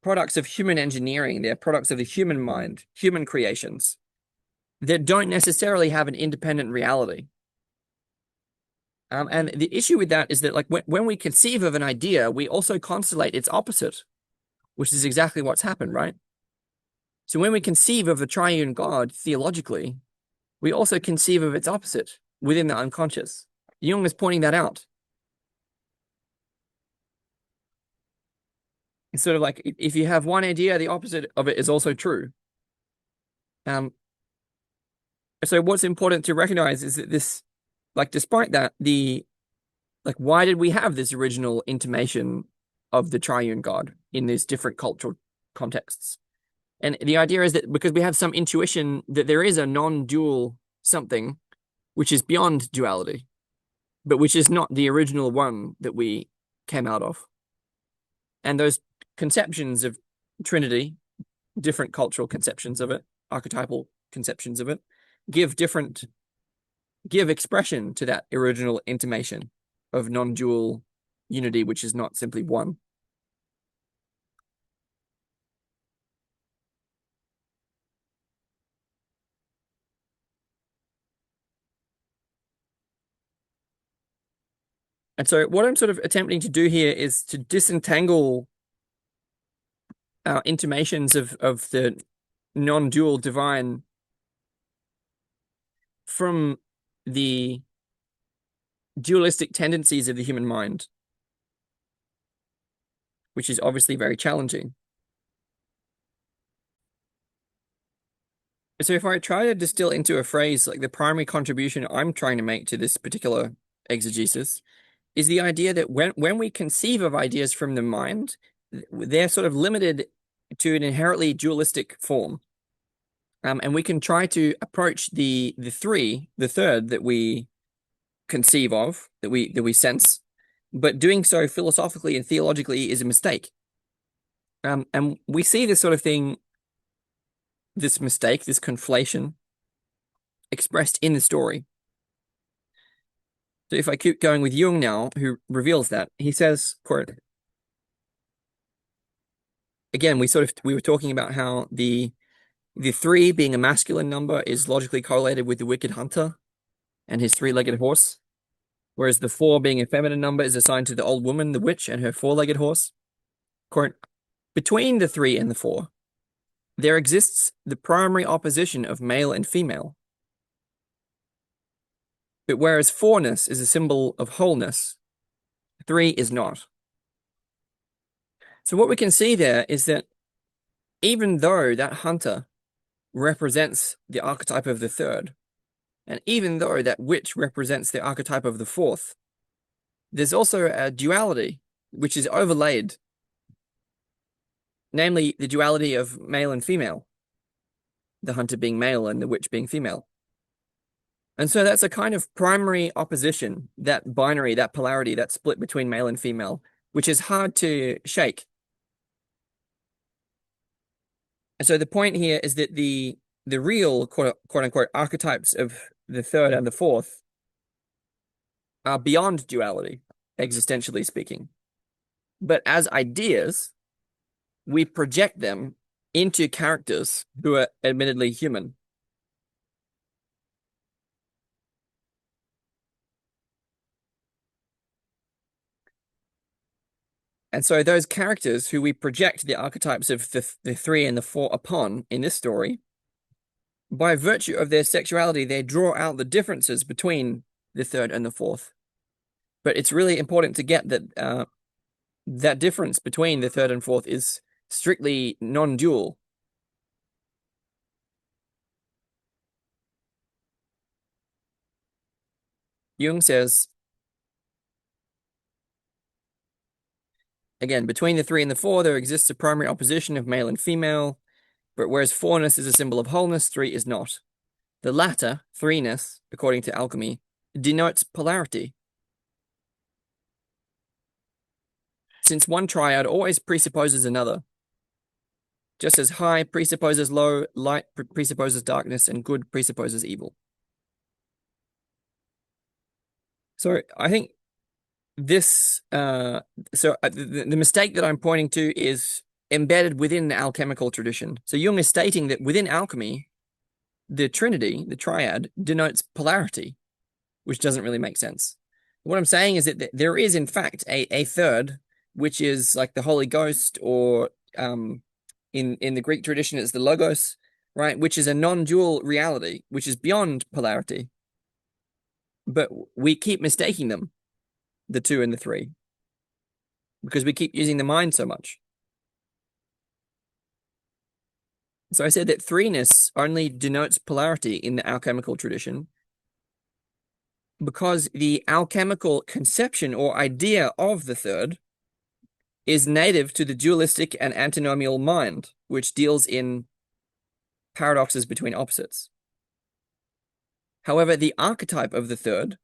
products of human engineering. They're products of the human mind, human creations that don't necessarily have an independent reality. And the issue with that is that, like, when we conceive of an idea, we also constellate its opposite, which is exactly what's happened, right? So when we conceive of the triune God theologically, we also conceive of its opposite within the unconscious. Jung is pointing that out. It's sort of like if you have one idea, the opposite of it is also true. So what's important to recognize is that this, like, despite that, why did we have this original intimation of the triune God in these different cultural contexts? And the idea is that because we have some intuition that there is a non-dual something which is beyond duality, but which is not the original one that we came out of. And those conceptions of Trinity, different cultural conceptions of it, archetypal conceptions of it, give expression to that original intimation of non-dual unity, which is not simply one. And so what I'm sort of attempting to do here is to disentangle our intimations of the non-dual divine from the dualistic tendencies of the human mind, which is obviously very challenging. So if I try to distill into a phrase, like the primary contribution I'm trying to make to this particular exegesis is the idea that when we conceive of ideas from the mind, they're sort of limited to an inherently dualistic form. And we can try to approach the third that we conceive of, that we sense, but doing so philosophically and theologically is a mistake. And we see this sort of thing, this mistake, this conflation, expressed in the story. So if I keep going with Jung now, who reveals that, he says, quote, again, we were talking about how the 3 being a masculine number is logically correlated with the wicked hunter and his 3-legged horse, whereas the 4 being a feminine number is assigned to the old woman, the witch, and her 4-legged horse. Quote, between the 3 and the 4, there exists the primary opposition of male and female. But whereas 4-ness is a symbol of wholeness, 3 is not. So what we can see there is that even though that hunter represents the archetype of the 3rd, and even though that witch represents the archetype of the 4th, there's also a duality which is overlaid, namely the duality of male and female, the hunter being male and the witch being female. And so that's a kind of primary opposition, that binary, that polarity, that split between male and female, which is hard to shake. And so the point here is that the real quote unquote archetypes of the 3rd and the 4th are beyond duality, existentially speaking. But as ideas, we project them into characters who are admittedly human. And so those characters who we project the archetypes of the 3 and the 4 upon in this story, by virtue of their sexuality, they draw out the differences between the 3rd and the 4th. But it's really important to get that that difference between the 3rd and 4th is strictly non-dual. Jung says, again, between the 3 and the 4, there exists a primary opposition of male and female, but whereas 4-ness is a symbol of wholeness, 3 is not. The latter, 3-ness, according to alchemy, denotes polarity. Since one triad always presupposes another, just as high presupposes low, light presupposes darkness, and good presupposes evil. So I think this, the mistake that I'm pointing to is embedded within the alchemical tradition. So Jung is stating that within alchemy, the trinity, the triad, denotes polarity, which doesn't really make sense. What I'm saying is that there is, in fact, a 3rd, which is like the Holy Ghost, or in the Greek tradition, it's the Logos, right? Which is a non-dual reality, which is beyond polarity. But we keep mistaking them, the 2 and the 3, because we keep using the mind so much. So I said that 3-ness only denotes polarity in the alchemical tradition because the alchemical conception or idea of the 3rd is native to the dualistic and antinomial mind, which deals in paradoxes between opposites. However, the archetype of the 3rd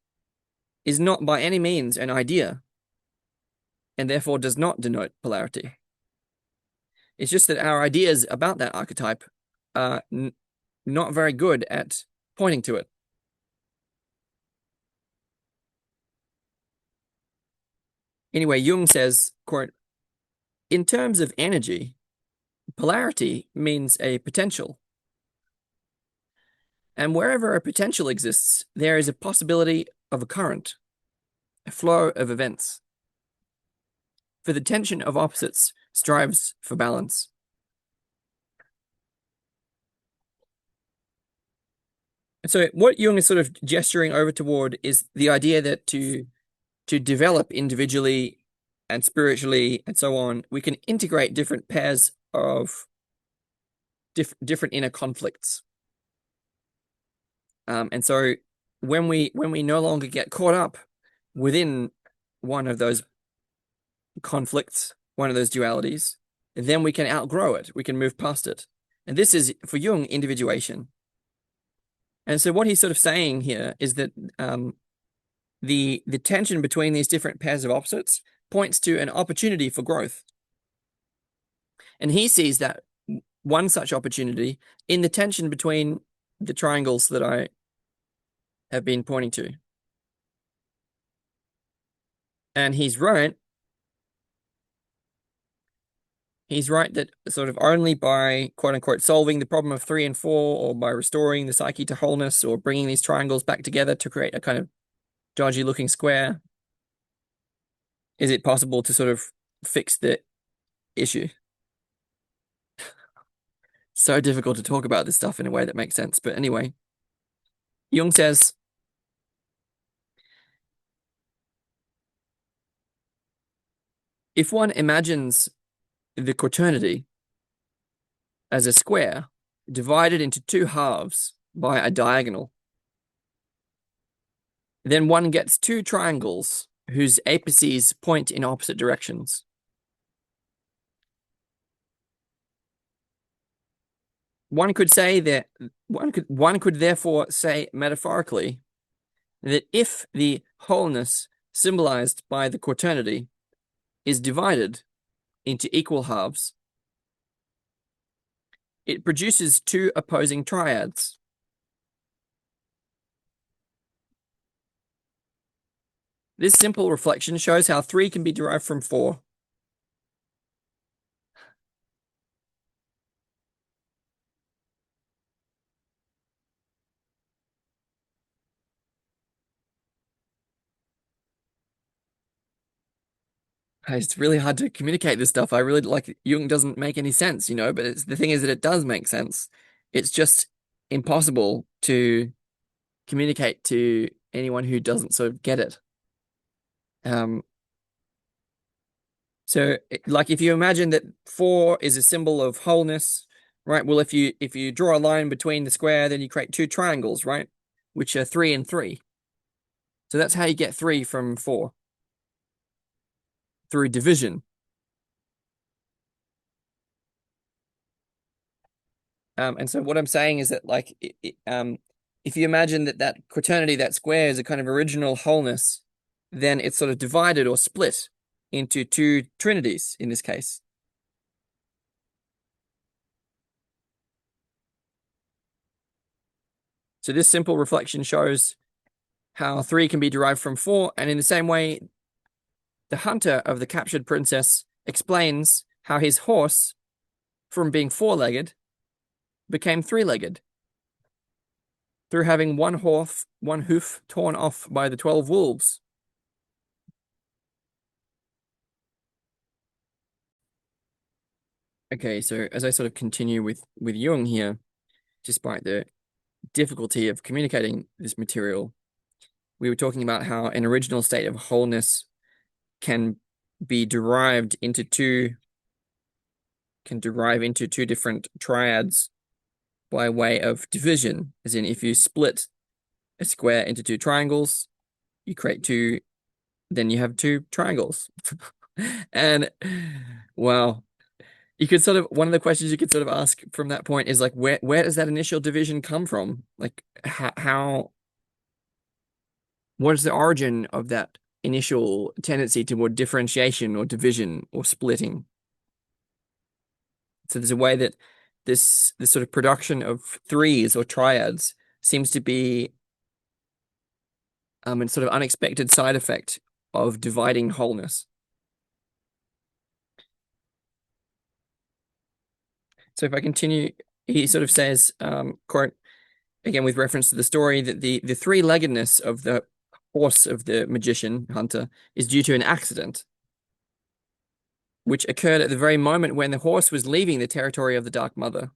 is not by any means an idea, and therefore does not denote polarity. It's just that our ideas about that archetype are not very good at pointing to it. Anyway, Jung says, quote, in terms of energy, polarity means a potential. And wherever a potential exists, there is a possibility of a current, a flow of events. For the tension of opposites strives for balance. So what Jung is sort of gesturing over toward is the idea that to develop individually and spiritually and so on, we can integrate different pairs of different inner conflicts. And so when we no longer get caught up within one of those conflicts, one of those dualities, then we can outgrow it. We can move past it. And this is, for Jung, individuation. And so what he's sort of saying here is that the tension between these different pairs of opposites points to an opportunity for growth. And he sees that one such opportunity in the tension between the triangles that I have been pointing to. And he's right. He's right that sort of only by, quote unquote, solving the problem of 3 and 4, or by restoring the psyche to wholeness, or bringing these triangles back together to create a kind of dodgy looking square, is it possible to sort of fix the issue. So difficult to talk about this stuff in a way that makes sense. But anyway, Jung says, if one imagines the quaternity as a square divided into two halves by a diagonal, then one gets two triangles whose apices point in opposite directions. One could say that one could therefore say metaphorically that if the wholeness symbolized by the quaternity is divided into equal halves, it produces two opposing triads. This simple reflection shows how 3 can be derived from 4. It's really hard to communicate this stuff. I really like Jung doesn't make any sense, but the thing is that it does make sense. It's just impossible to communicate to anyone who doesn't sort of get it. So like if you imagine that 4 is a symbol of wholeness, right? Well, if you draw a line between the square, then you create two triangles, right? Which are 3 and 3. So that's how you get 3 from 4. Through division. And so what I'm saying is that like if you imagine that quaternity, that square, is a kind of original wholeness, then it's sort of divided or split into two trinities in this case. So this simple reflection shows how 3 can be derived from 4, and in the same way, the hunter of the captured princess explains how his horse, from being 4-legged, became 3-legged through having one hoof torn off by the 12 wolves. Okay, so as I sort of continue with Jung here, despite the difficulty of communicating this material, we were talking about how an original state of wholeness can derive into two different triads by way of division, as in if you split a square into two triangles, you create two, then you have two triangles. And well, you could sort of, one of the questions you could sort of ask from that point is like, where does that initial division come from? Like what is the origin of that initial tendency toward differentiation or division or splitting? So there's a way that this sort of production of threes or triads seems to be a sort of unexpected side effect of dividing wholeness. So if I continue, he sort of says, quote, again with reference to the story, that the three-leggedness of the horse of the magician hunter is due to an accident, which occurred at the very moment when the horse was leaving the territory of the Dark Mother.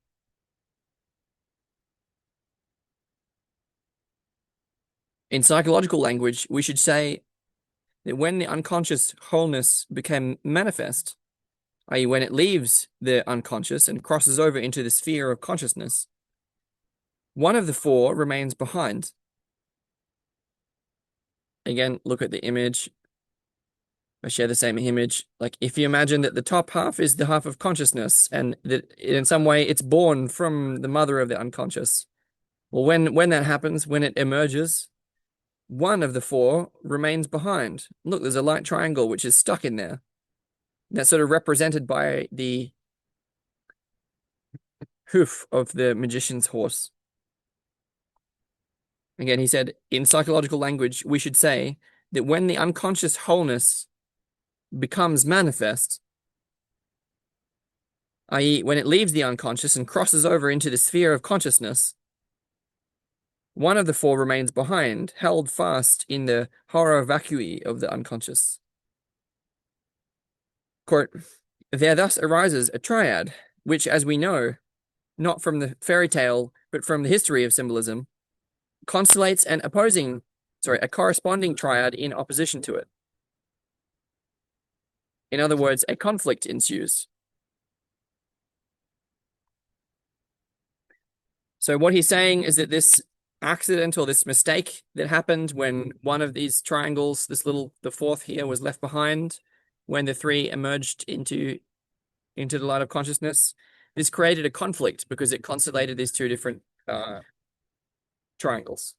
In psychological language, we should say that when the unconscious wholeness became manifest, i.e., when it leaves the unconscious and crosses over into the sphere of consciousness, one of the four remains behind. Again, look at the image. I share the same image. Like if you imagine that the top half is the half of consciousness and that in some way it's born from the mother of the unconscious. Well, when that happens, when it emerges, one of the four remains behind. Look, there's a light triangle which is stuck in there. That's sort of represented by the hoof of the magician's horse. Again, he said, in psychological language, we should say that when the unconscious wholeness becomes manifest, i.e., when it leaves the unconscious and crosses over into the sphere of consciousness, one of the four remains behind, held fast in the horror vacui of the unconscious. Quote, there thus arises a triad, which, as we know, not from the fairy tale, but from the history of symbolism, constellates a corresponding triad in opposition to it. In other words, a conflict ensues. So what he's saying is that this accident or this mistake that happened when one of these triangles, the fourth here, was left behind, when the three emerged into the light of consciousness, this created a conflict because it constellated these two different triangles,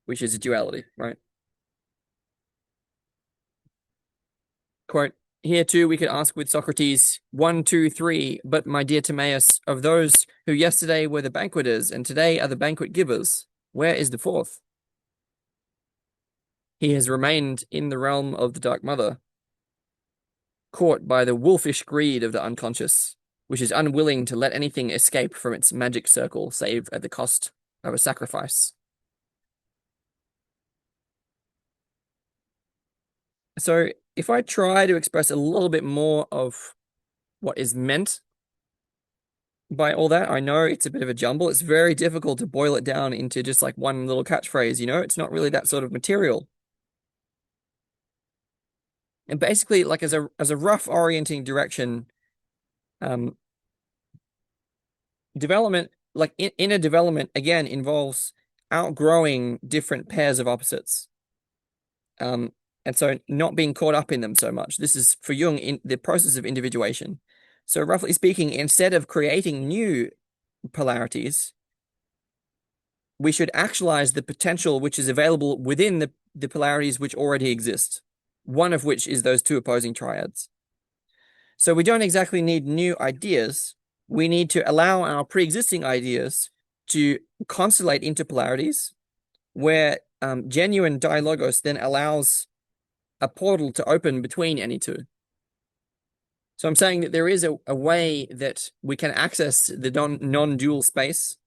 which is a duality, right? Quote, here too we could ask with Socrates, 1, 2, 3, but my dear Timaeus, of those who yesterday were the banqueters and today are the banquet givers, where is the fourth? He has remained in the realm of the Dark Mother, caught by the wolfish greed of the unconscious, which is unwilling to let anything escape from its magic circle save at the cost of a sacrifice. So if I try to express a little bit more of what is meant by all that, I know it's a bit of a jumble. It's very difficult to boil it down into just like one little catchphrase, it's not really that sort of material. And basically, like as a rough orienting direction, development, like inner development, again, involves outgrowing different pairs of opposites. And so not being caught up in them so much. This is for Jung in the process of individuation. So roughly speaking, instead of creating new polarities, we should actualize the potential which is available within the polarities which already exist, one of which is those two opposing triads. So we don't exactly need new ideas. We need to allow our pre-existing ideas to constellate into polarities where genuine dialogos then allows a portal to open between any two. So I'm saying that there is a way that we can access the non-dual space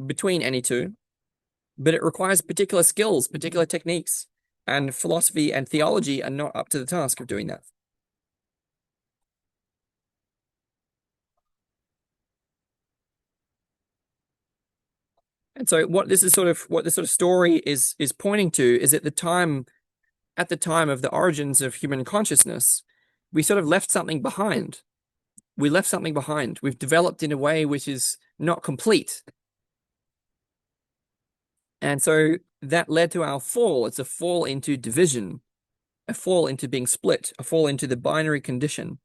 between any two, but it requires particular skills, particular techniques, and philosophy and theology are not up to the task of doing that. And so what this sort of story is pointing to is at the time of the origins of human consciousness, we sort of left something behind. We left something behind. We've developed in a way which is not complete. And so that led to our fall. It's a fall into division, a fall into being split, a fall into the binary condition,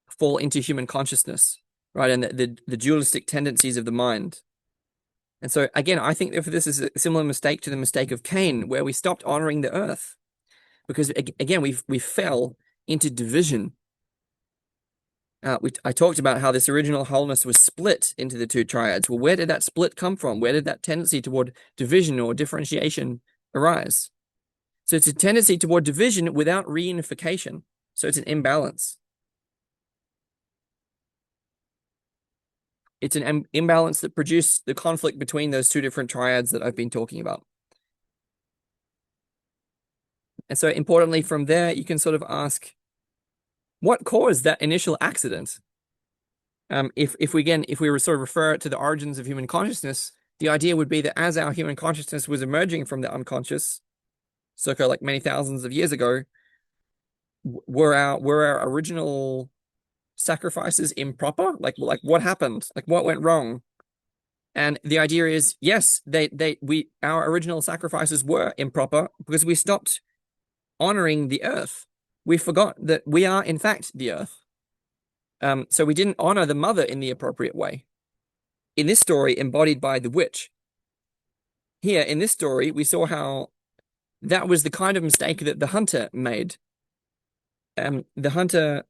a fall into human consciousness, right? And the dualistic tendencies of the mind. And so, again, I think that this is a similar mistake to the mistake of Cain, where we stopped honoring the earth. Because, again, we fell into division. I talked about how this original wholeness was split into the two triads. Well, where did that split come from? Where did that tendency toward division or differentiation arise? So it's a tendency toward division without reunification. So it's an imbalance. It's an imbalance that produced the conflict between those two different triads that I've been talking about. And so importantly, from there, you can sort of ask, what caused that initial accident? If we were sort of refer to the origins of human consciousness, the idea would be that as our human consciousness was emerging from the unconscious, circa like many thousands of years ago, were our original sacrifices improper? Like what happened? Like what went wrong? And the idea is, yes, our original sacrifices were improper because we stopped honoring the earth. We forgot that we are, in fact, the earth. So we didn't honor the mother in the appropriate way. In this story, embodied by the witch, here in this story, we saw how that was the kind of mistake that the hunter made. The hunter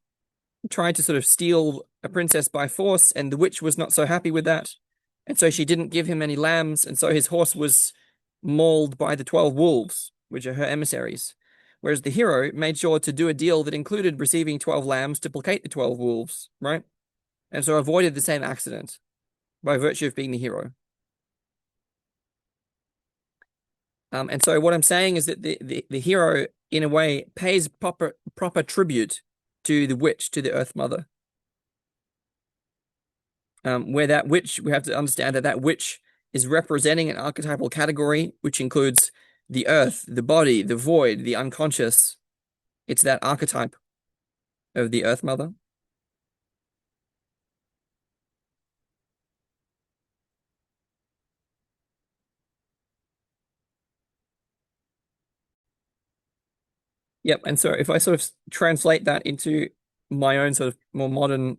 tried to sort of steal a princess by force, and the witch was not so happy with that. And so she didn't give him any lambs, and so his horse was mauled by the 12 wolves, which are her emissaries. Whereas the hero made sure to do a deal that included receiving 12 lambs to placate the 12 wolves, right? And so avoided the same accident by virtue of being the hero. And so what I'm saying is that the hero, in a way, pays proper tribute to the witch, to the Earth Mother. Where that witch, we have to understand that witch is representing an archetypal category, which includes the earth, the body, the void, the unconscious. It's that archetype of the Earth Mother. Yep. And so if I sort of translate that into my own sort of more modern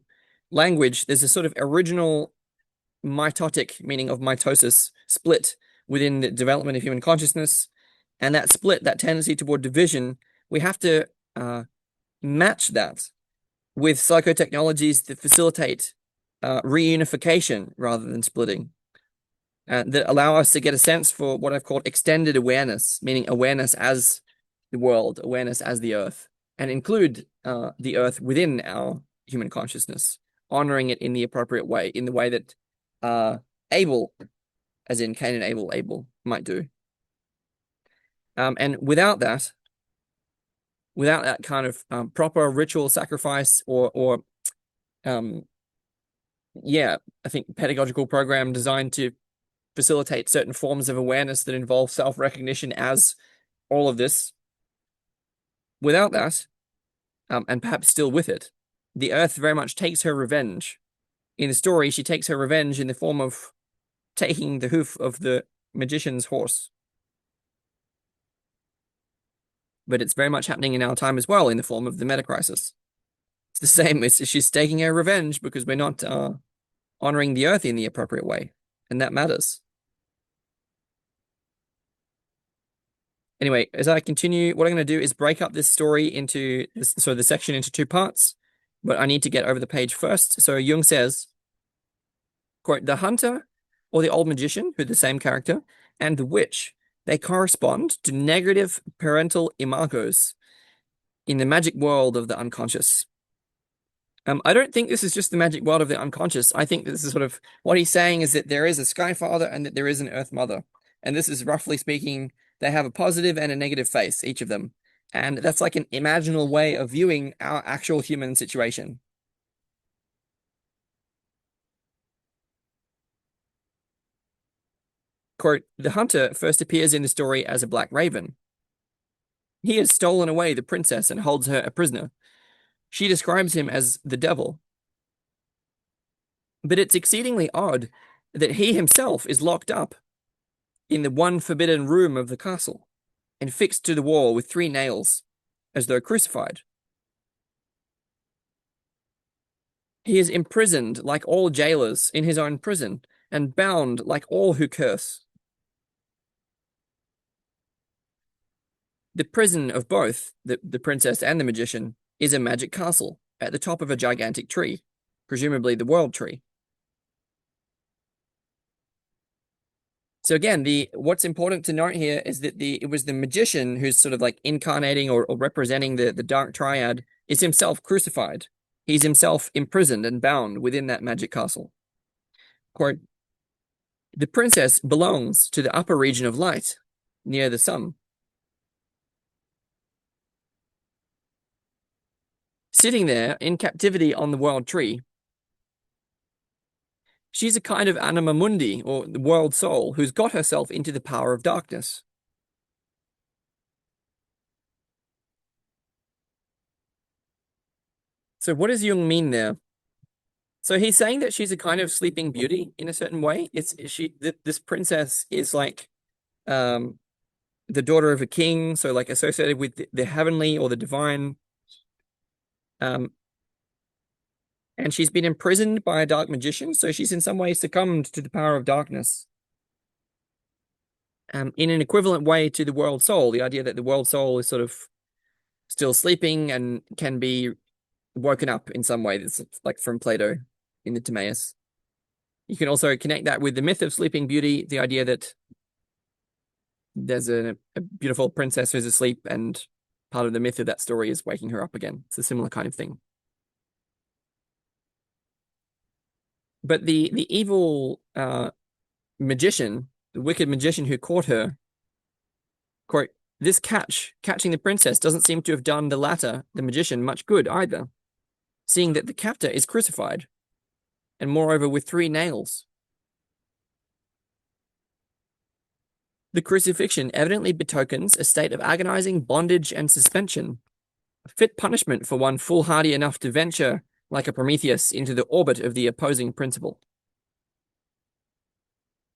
language, there's a sort of original mitotic, meaning of mitosis, split within the development of human consciousness. And that split, that tendency toward division, we have to match that with psychotechnologies that facilitate reunification rather than splitting, that allow us to get a sense for what I've called extended awareness, meaning awareness as the world, awareness as the earth, and include the earth within our human consciousness, honoring it in the appropriate way, in the way that Abel, as in Cain and Abel might do. And without that kind of proper ritual sacrifice or I think pedagogical program designed to facilitate certain forms of awareness that involve self-recognition as all of this. Without that, and perhaps still with it, the earth very much takes her revenge. In the story, she takes her revenge in the form of taking the hoof of the magician's horse. But it's very much happening in our time as well in the form of the meta crisis. It's the same. She's taking her revenge because we're not honoring the earth in the appropriate way, and that matters. Anyway, as I continue, what I'm going to do is break up this story into the section into two parts, but I need to get over the page first. So Jung says, quote, the hunter or the old magician, who's the same character, and the witch, they correspond to negative parental imagos in the magic world of the unconscious. I don't think this is just the magic world of the unconscious. I think this is sort of what he's saying is that there is a Sky Father and that there is an Earth Mother. And this is roughly speaking, they have a positive and a negative face, each of them. And that's like an imaginal way of viewing our actual human situation. Quote, the hunter first appears in the story as a black raven. He has stolen away the princess and holds her a prisoner. She describes him as the devil. But it's exceedingly odd that he himself is locked up in the one forbidden room of the castle and fixed to the wall with 3 nails, as though crucified. He is imprisoned like all jailers in his own prison and bound like all who curse. The prison of both, the princess and the magician, is a magic castle at the top of a gigantic tree, presumably the world tree. So again, what's important to note here is that it was the magician who's sort of like incarnating or representing the dark triad is himself crucified. He's himself imprisoned and bound within that magic castle. Quote, the princess belongs to the upper region of light, near the sun. Sitting there in captivity on the world tree, she's a kind of anima mundi, or the world soul, who's got herself into the power of darkness. So what does Jung mean there So he's saying that she's a kind of sleeping beauty in a certain way. This princess is like um the daughter of a king, so like associated with the heavenly or the divine. Um, and she's been imprisoned by a dark magician, so she's in some way succumbed to the power of darkness. In an equivalent way to the world soul, the idea that the world soul is sort of still sleeping and can be woken up in some way. That's like from Plato in the Timaeus. You can also connect that with the myth of Sleeping Beauty, the idea that there's a beautiful princess who's asleep, and part of the myth of that story is waking her up again. It's a similar kind of thing. But the evil magician, the wicked magician who caught her, quote, this catching the princess, doesn't seem to have done the latter, the magician, much good either, seeing that the captor is crucified, and moreover with 3 nails. The crucifixion evidently betokens a state of agonizing bondage and suspension, a fit punishment for one foolhardy enough to venture, like a Prometheus, into the orbit of the opposing principle.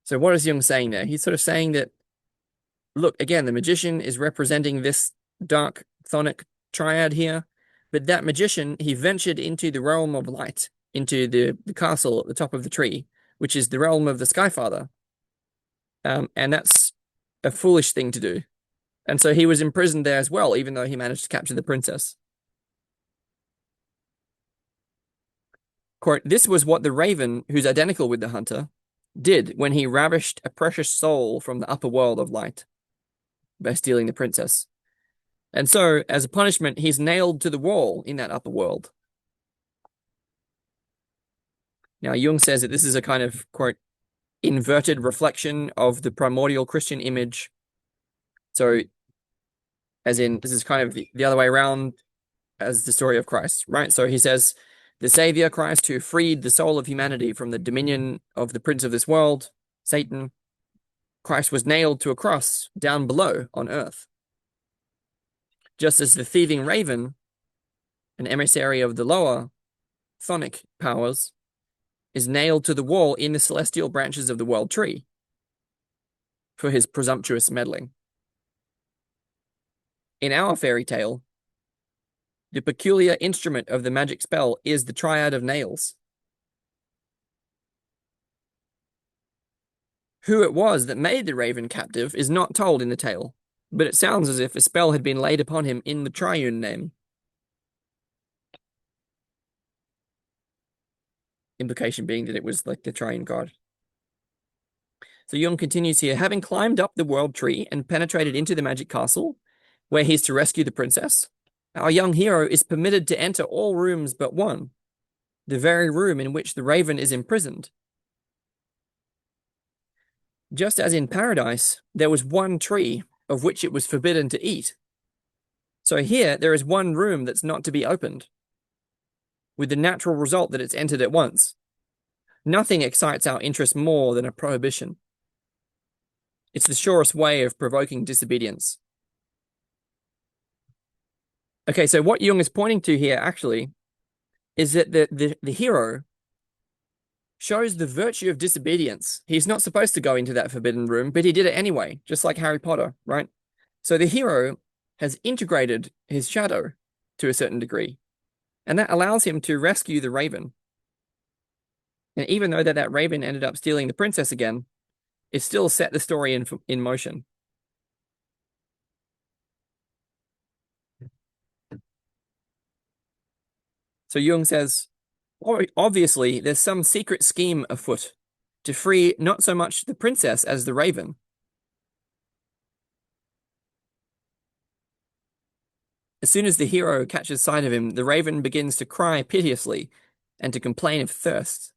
So what is Jung saying there? He's sort of saying that, look, again, the magician is representing this dark chthonic triad here, but that magician, he ventured into the realm of light, into the castle at the top of the tree, which is the realm of the Skyfather. And that's a foolish thing to do. And so he was imprisoned there as well, even though he managed to capture the princess. Quote, this was what the raven, who's identical with the hunter, did when he ravished a precious soul from the upper world of light by stealing the princess. And so, as a punishment, he's nailed to the wall in that upper world. Now, Jung says that this is a kind of, quote, inverted reflection of the primordial Christian image. So, as in, this is kind of the other way around as the story of Christ, right? So he says, the Savior Christ who freed the soul of humanity from the dominion of the prince of this world, Satan, Christ was nailed to a cross down below on earth. Just as the thieving raven, an emissary of the lower chthonic powers, is nailed to the wall in the celestial branches of the world tree for his presumptuous meddling. In our fairy tale, the peculiar instrument of the magic spell is the triad of nails. Who it was that made the raven captive is not told in the tale, but it sounds as if a spell had been laid upon him in the triune name. Implication being that it was like the triune god. So Jung continues here, having climbed up the world tree and penetrated into the magic castle, where he's to rescue the princess, our young hero is permitted to enter all rooms but one, the very room in which the raven is imprisoned. Just as in paradise, there was one tree of which it was forbidden to eat. So here, there is one room that's not to be opened, with the natural result that it's entered at once. Nothing excites our interest more than a prohibition. It's the surest way of provoking disobedience. Okay, so what Jung is pointing to here, actually, is that the hero shows the virtue of disobedience. He's not supposed to go into that forbidden room, but he did it anyway, just like Harry Potter, right? So the hero has integrated his shadow to a certain degree, and that allows him to rescue the raven. And even though that raven ended up stealing the princess again, it still set the story in motion. So Jung says, obviously, there's some secret scheme afoot to free not so much the princess as the raven. As soon as the hero catches sight of him, the raven begins to cry piteously and to complain of thirst.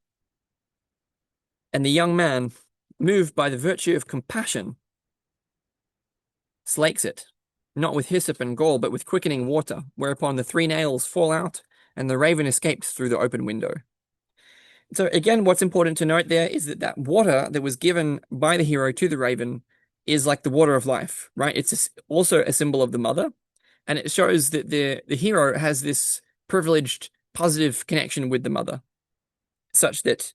And the young man, moved by the virtue of compassion, slakes it, not with hyssop and gall, but with quickening water, whereupon the 3 nails fall out and the raven escapes through the open window. So again, what's important to note there is that water that was given by the hero to the raven is like the water of life, right? It's also a symbol of the mother, and it shows that the hero has this privileged, positive connection with the mother. such that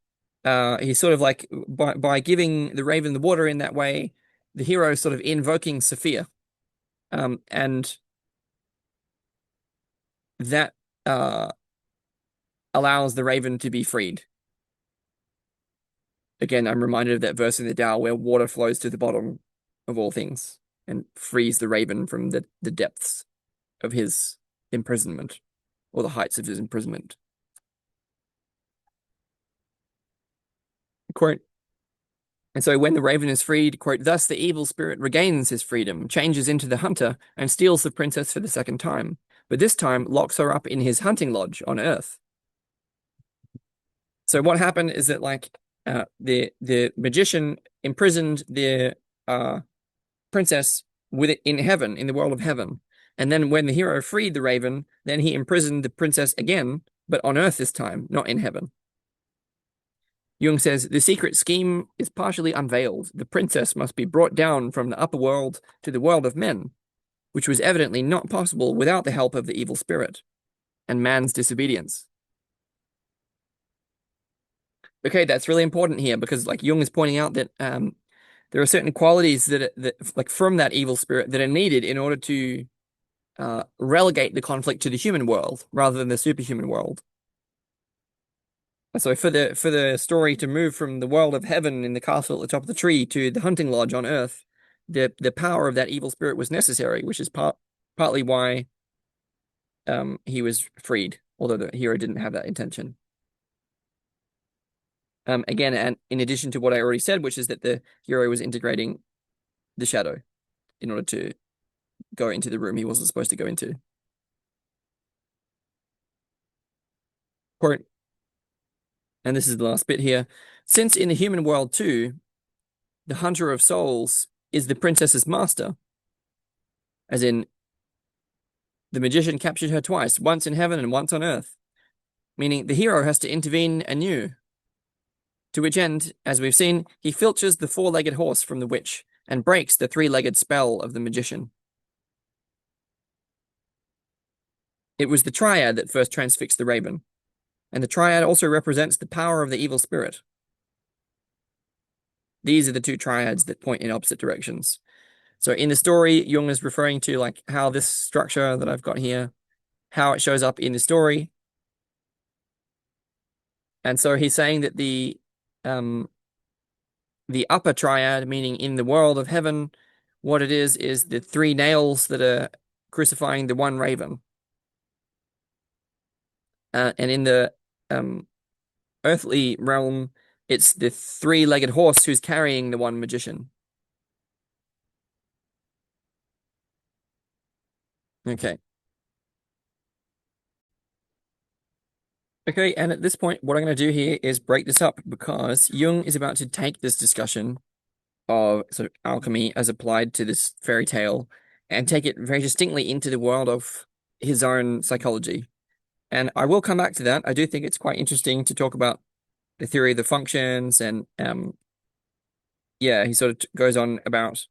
he's sort of like by giving the raven the water in that way, the hero is sort of invoking Sophia, and that allows the raven to be freed. Again, I'm reminded of that verse in the Tao where water flows to the bottom of all things and frees the raven from the depths of his imprisonment, or the heights of his imprisonment. Quote, and so when the raven is freed, quote, thus the evil spirit regains his freedom, changes into the hunter, and steals the princess for the second time, but this time locks her up in his hunting lodge on Earth. So what happened is that the magician imprisoned the princess in heaven, in the world of heaven. And then when the hero freed the raven, then he imprisoned the princess again, but on Earth this time, not in heaven. Jung says, the secret scheme is partially unveiled. The princess must be brought down from the upper world to the world of men, which was evidently not possible without the help of the evil spirit and man's disobedience. Okay, that's really important here because Jung is pointing out that there are certain qualities that from that evil spirit that are needed in order to relegate the conflict to the human world rather than the superhuman world. So for the story to move from the world of heaven in the castle at the top of the tree to the hunting lodge on Earth, the power of that evil spirit was necessary, which is partly why he was freed, although the hero didn't have that intention. Again, and in addition to what I already said, which is that the hero was integrating the shadow in order to go into the room he wasn't supposed to go into. Quote, and this is the last bit here. Since in the human world too, the hunter of souls is the princess's master, as in the magician captured her twice, once in heaven and once on Earth, meaning the hero has to intervene anew. To which end, as we've seen, he filches the four-legged horse from the witch and breaks the three-legged spell of the magician. It was the triad that first transfixed the raven, and the triad also represents the power of the evil spirit. These are the two triads that point in opposite directions. So in the story, Jung is referring to how this structure that I've got here, how it shows up in the story. And so he's saying that the upper triad, meaning in the world of heaven, what it is the three nails that are crucifying the one raven. And in the earthly realm, it's the three-legged horse who's carrying the one magician. Okay. Okay, and at this point, what I'm going to do here is break this up because Jung is about to take this discussion of sort of alchemy as applied to this fairy tale and take it very distinctly into the world of his own psychology. And I will come back to that. I do think it's quite interesting to talk about the theory of the functions and yeah, he sort of goes on about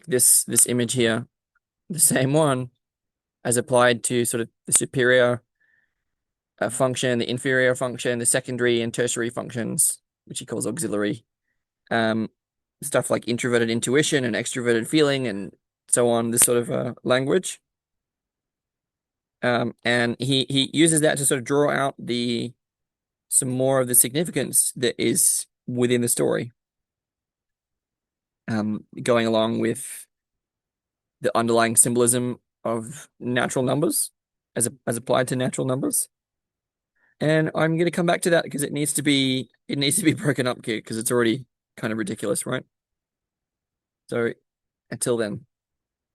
this image here, the same one as applied to sort of the superior function, the inferior function, the secondary and tertiary functions, which he calls auxiliary. Stuff like introverted intuition and extroverted feeling and so on, this sort of language. And he uses that to sort of draw out some more of the significance that is within the story. Going along with the underlying symbolism of natural numbers as applied to natural numbers. And I'm going to come back to that because it needs to be broken up here because it's already kind of ridiculous, right? So until then.